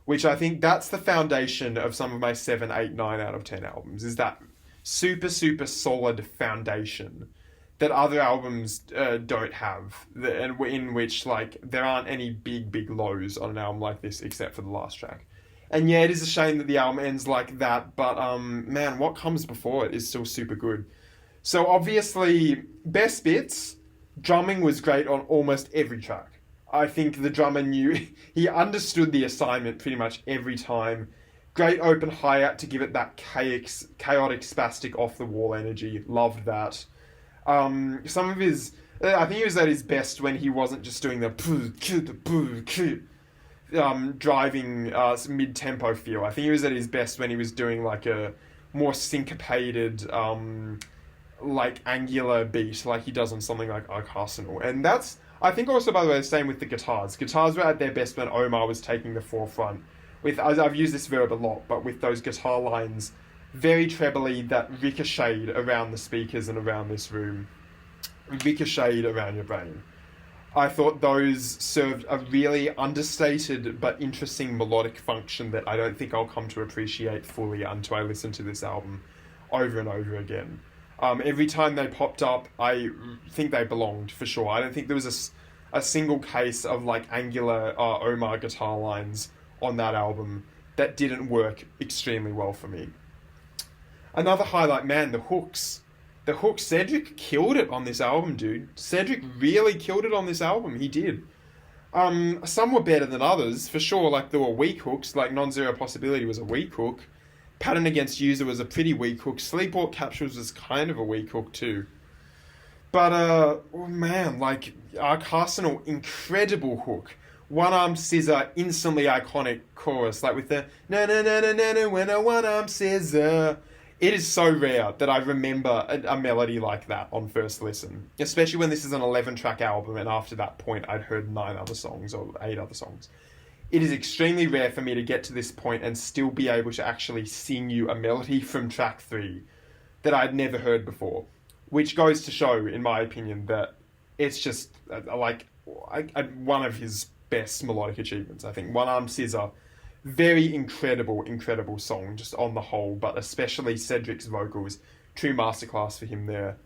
A: which I think that's the foundation of some of my 7, 8, 9 out of 10 albums, is that super, super solid foundation that other albums don't have, and in which, like, there aren't any big, big lows on an album like this except for the last track. And yeah, it is a shame that the album ends like that, but man, what comes before it is still super good. So obviously, best bits, drumming was great on almost every track. I think the drummer he understood the assignment pretty much every time. Great open hi-hat to give it that chaotic, spastic, off-the-wall energy. Loved that. Some of his... I think he was at his best when he wasn't just doing the driving mid-tempo feel. I think he was at his best when he was doing like a more syncopated, like angular beat, like he does on something like Arcarsenal. And that's... I think also, by the way, the same with the guitars. Guitars were at their best when Omar was taking the forefront. I've used this verb a lot, but with those guitar lines very trebly that ricocheted around the speakers and around this room. Ricocheted around your brain. I thought those served a really understated but interesting melodic function that I don't think I'll come to appreciate fully until I listen to this album over and over again. Every time they popped up, I think they belonged, for sure. I don't think there was a single case of like angular Omar guitar lines on that album that didn't work extremely well for me. Another highlight, man, the hooks. The hooks, Cedric killed it on this album, dude. Cedric really killed it on this album. He did. Some were better than others, for sure. Like, there were weak hooks, like Non-Zero Possibility was a weak hook. Pattern Against User was a pretty weak hook. Sleepwalk Capsules was kind of a weak hook too. But, oh man, like, Arcarsenal, incredible hook. One-armed scissor, instantly iconic chorus, like with the na-na-na-na-na-na when a one-armed scissor. It is so rare that I remember a melody like that on first listen, especially when this is an 11-track album and after that point I'd heard 9 other songs or 8 other songs. It is extremely rare for me to get to this point and still be able to actually sing you a melody from track 3 that I'd never heard before, which goes to show, in my opinion, that it's just one of his best melodic achievements. I think One-Armed Scissor, very incredible song just on the whole, but especially Cedric's vocals, true masterclass for him there.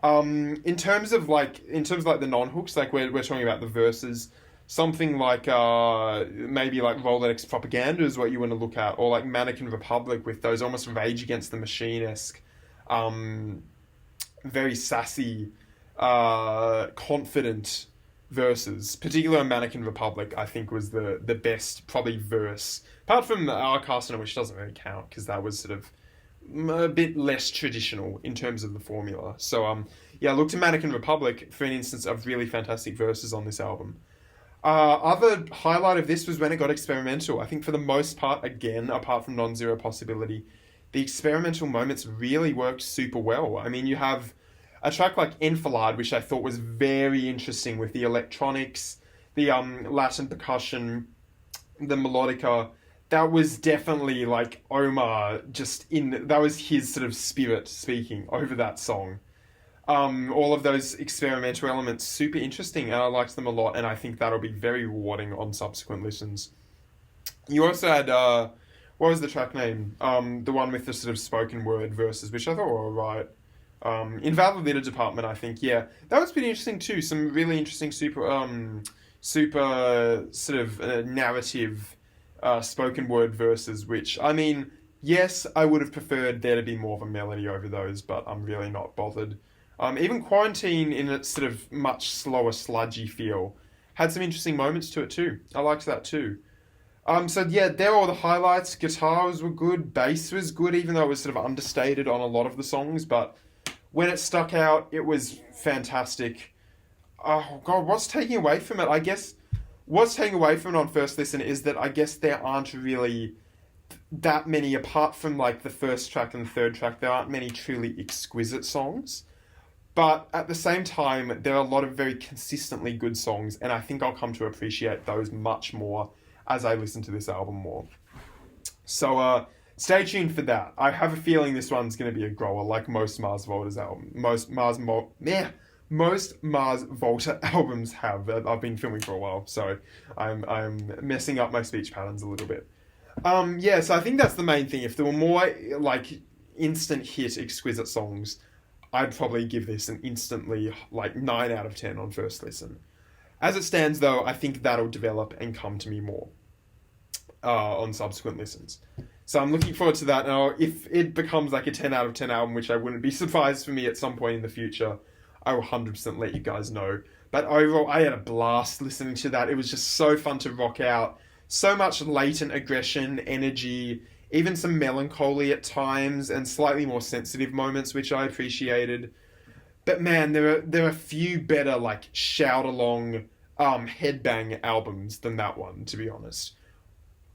A: In terms of like the non-hooks, like we're talking about the verses, something like maybe like Rolodex Propaganda is what you want to look at, or like Mannequin Republic with those almost Rage Against the Machine-esque, very sassy, confident verses. Particularly on Mannequin Republic, I think was the best probably verse, apart from Arcarsenal, which doesn't really count because that was sort of a bit less traditional in terms of the formula. So yeah, look to Mannequin Republic for an instance of really fantastic verses on this album. Other highlight of this was when it got experimental. I think for the most part, again, apart from Non-Zero Possibility, the experimental moments really worked super well. I mean, you have a track like Enfilade, which I thought was very interesting with the electronics, the Latin percussion, the melodica. That was definitely like Omar that was his sort of spirit speaking over that song. All of those experimental elements, super interesting, and I liked them a lot, and I think that'll be very rewarding on subsequent listens. You also had, what was the track name? The one with the sort of spoken word verses, which I thought were alright. Invalid Department, I think, yeah. That was pretty interesting too. Some really interesting super sort of narrative spoken word verses, which, I mean, yes, I would have preferred there to be more of a melody over those, but I'm really not bothered. Even Quarantine, in its sort of much slower, sludgy feel, had some interesting moments to it too. I liked that too. So yeah, there were all the highlights. Guitars were good, bass was good, even though it was sort of understated on a lot of the songs, but when it stuck out, it was fantastic. Oh god, what's taking away from it? I guess what's taking away from it on first listen is that I guess there aren't really that many, apart from like the first track and the third track, there aren't many truly exquisite songs. But at the same time, there are a lot of very consistently good songs, and I think I'll come to appreciate those much more as I listen to this album more. So stay tuned for that. I have a feeling this one's going to be a grower, like most Mars Volta's album. Most Mars Volta albums have. I've been filming for a while, so I'm messing up my speech patterns a little bit. Yeah, so I think that's the main thing. If there were more like instant hit exquisite songs, I'd probably give this an instantly like 9 out of 10 on first listen. As it stands though, I think that'll develop and come to me more on subsequent listens. So I'm looking forward to that. Now, if it becomes like a 10 out of 10 album, which I wouldn't be surprised for me at some point in the future, I will 100% let you guys know. But overall, I had a blast listening to that. It was just so fun to rock out. So much latent aggression, energy, even some melancholy at times, and slightly more sensitive moments, which I appreciated. But man, there are a few better like shout-along headbang albums than that one, to be honest.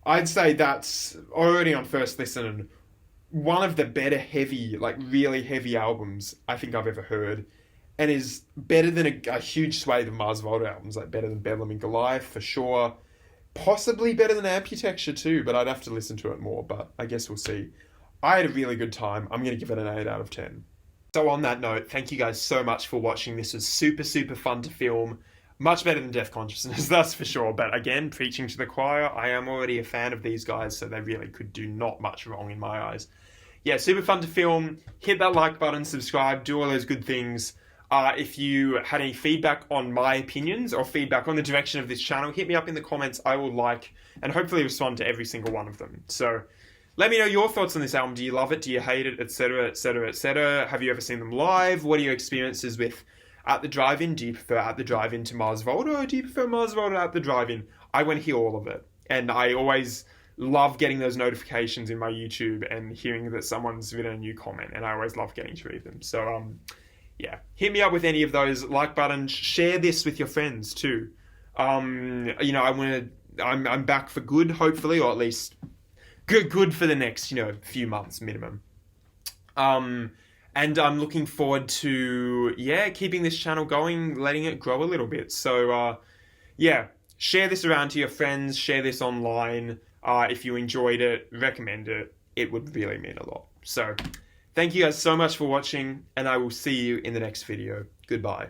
A: I'd say that's already on first listen one of the better heavy, like really heavy albums I think I've ever heard, and is better than a huge swathe of Mars Volta albums, like better than Bedlam and Goliath for sure. Possibly better than Amputexture too, but I'd have to listen to it more, but I guess we'll see. I had a really good time. I'm going to give it an 8 out of 10. So on that note, thank you guys so much for watching. This was super, super fun to film. Much better than Death Consciousness, that's for sure. But again, preaching to the choir, I am already a fan of these guys, so they really could do not much wrong in my eyes. Yeah, super fun to film. Hit that like button, subscribe, do all those good things. If you had any feedback on my opinions or feedback on the direction of this channel, hit me up in the comments. I will like and hopefully respond to every single one of them. So let me know your thoughts on this album. Do you love it? Do you hate it? Etc, etc, etc. Have you ever seen them live? What are your experiences with At the Drive-In? Do you prefer At the Drive-In to Mars Volta, or do you prefer Mars Volta At the Drive-In? I want to hear all of it. And I always love getting those notifications in my YouTube and hearing that someone's written a new comment. And I always love getting to read them. So, yeah, hit me up with any of those like buttons. Share this with your friends too. You know, I'm back for good, hopefully, or at least good for the next, few months minimum. And I'm looking forward to, keeping this channel going, letting it grow a little bit. So, share this around to your friends, share this online. If you enjoyed it, recommend it. It would really mean a lot. So, thank you guys so much for watching, and I will see you in the next video. Goodbye.